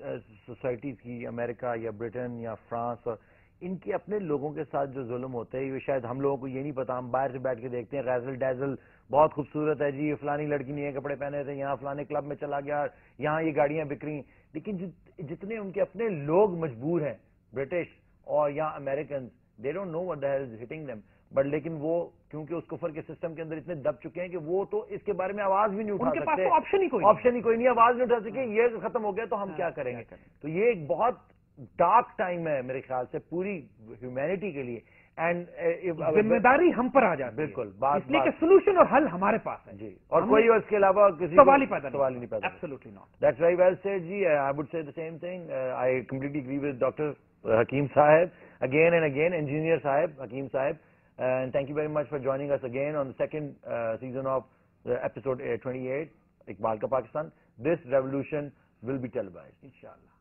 سوسائٹیز کی, امریکہ یا برٹن یا فرانس, اور ان کے اپنے لوگوں کے ساتھ جو ظلم ہوتے ہیں, یہ شاید ہم لوگوں کو یہ نہیں پتا. ہم باہر سے بیٹھ کے دیکھتے ہیں غیزل ڈیزل بہت خوبصورت ہے جی, یہ فلانی لڑکی نہیں ہے کپڑے پہنے تھے, یہاں فلانے کلب میں چلا گیا, یہاں یہ گاڑیاں بک رہی, لیکن جتنے ان کے اپنے لوگ مجبور ہیں, برٹش اور یا Americans, they don't know what the hell is hitting them. But لیکن وہ کیونکہ اس کفر کے سسٹم کے اندر اتنے دب چکے ہیں کہ وہ تو اس کے بارے میں آواز بھی نہیں اٹھا سکتے. ان کے پاس تو آپشن ہی کوئی نہیں, آواز نہیں اٹھا سکے. یہ ختم ہو گیا تو ہم کیا کریں گے. تو یہ ایک بہت ڈارک ٹائم ہے میرے خیال سے پوری ہیومینٹی کے لیے. اینڈ ذمہ داری ہم پر آ جاتی ہے. بالکل, اس لیے کہ سولوشن اور حل ہمارے پاس ہے جی, اور کوئی اس کے علاوہ کسی سوال ہی پیدا نہیں پیدا. Absolutely not. That's very well said ji. I would say the same thing. I completely agree with Dr. Hakeem Saheb again and again, Engineer Saheb, Hakeem Saheb, and thank you very much for joining us again on the second season of episode 28, Iqbal Ka Pakistan. This revolution will be televised, inshallah.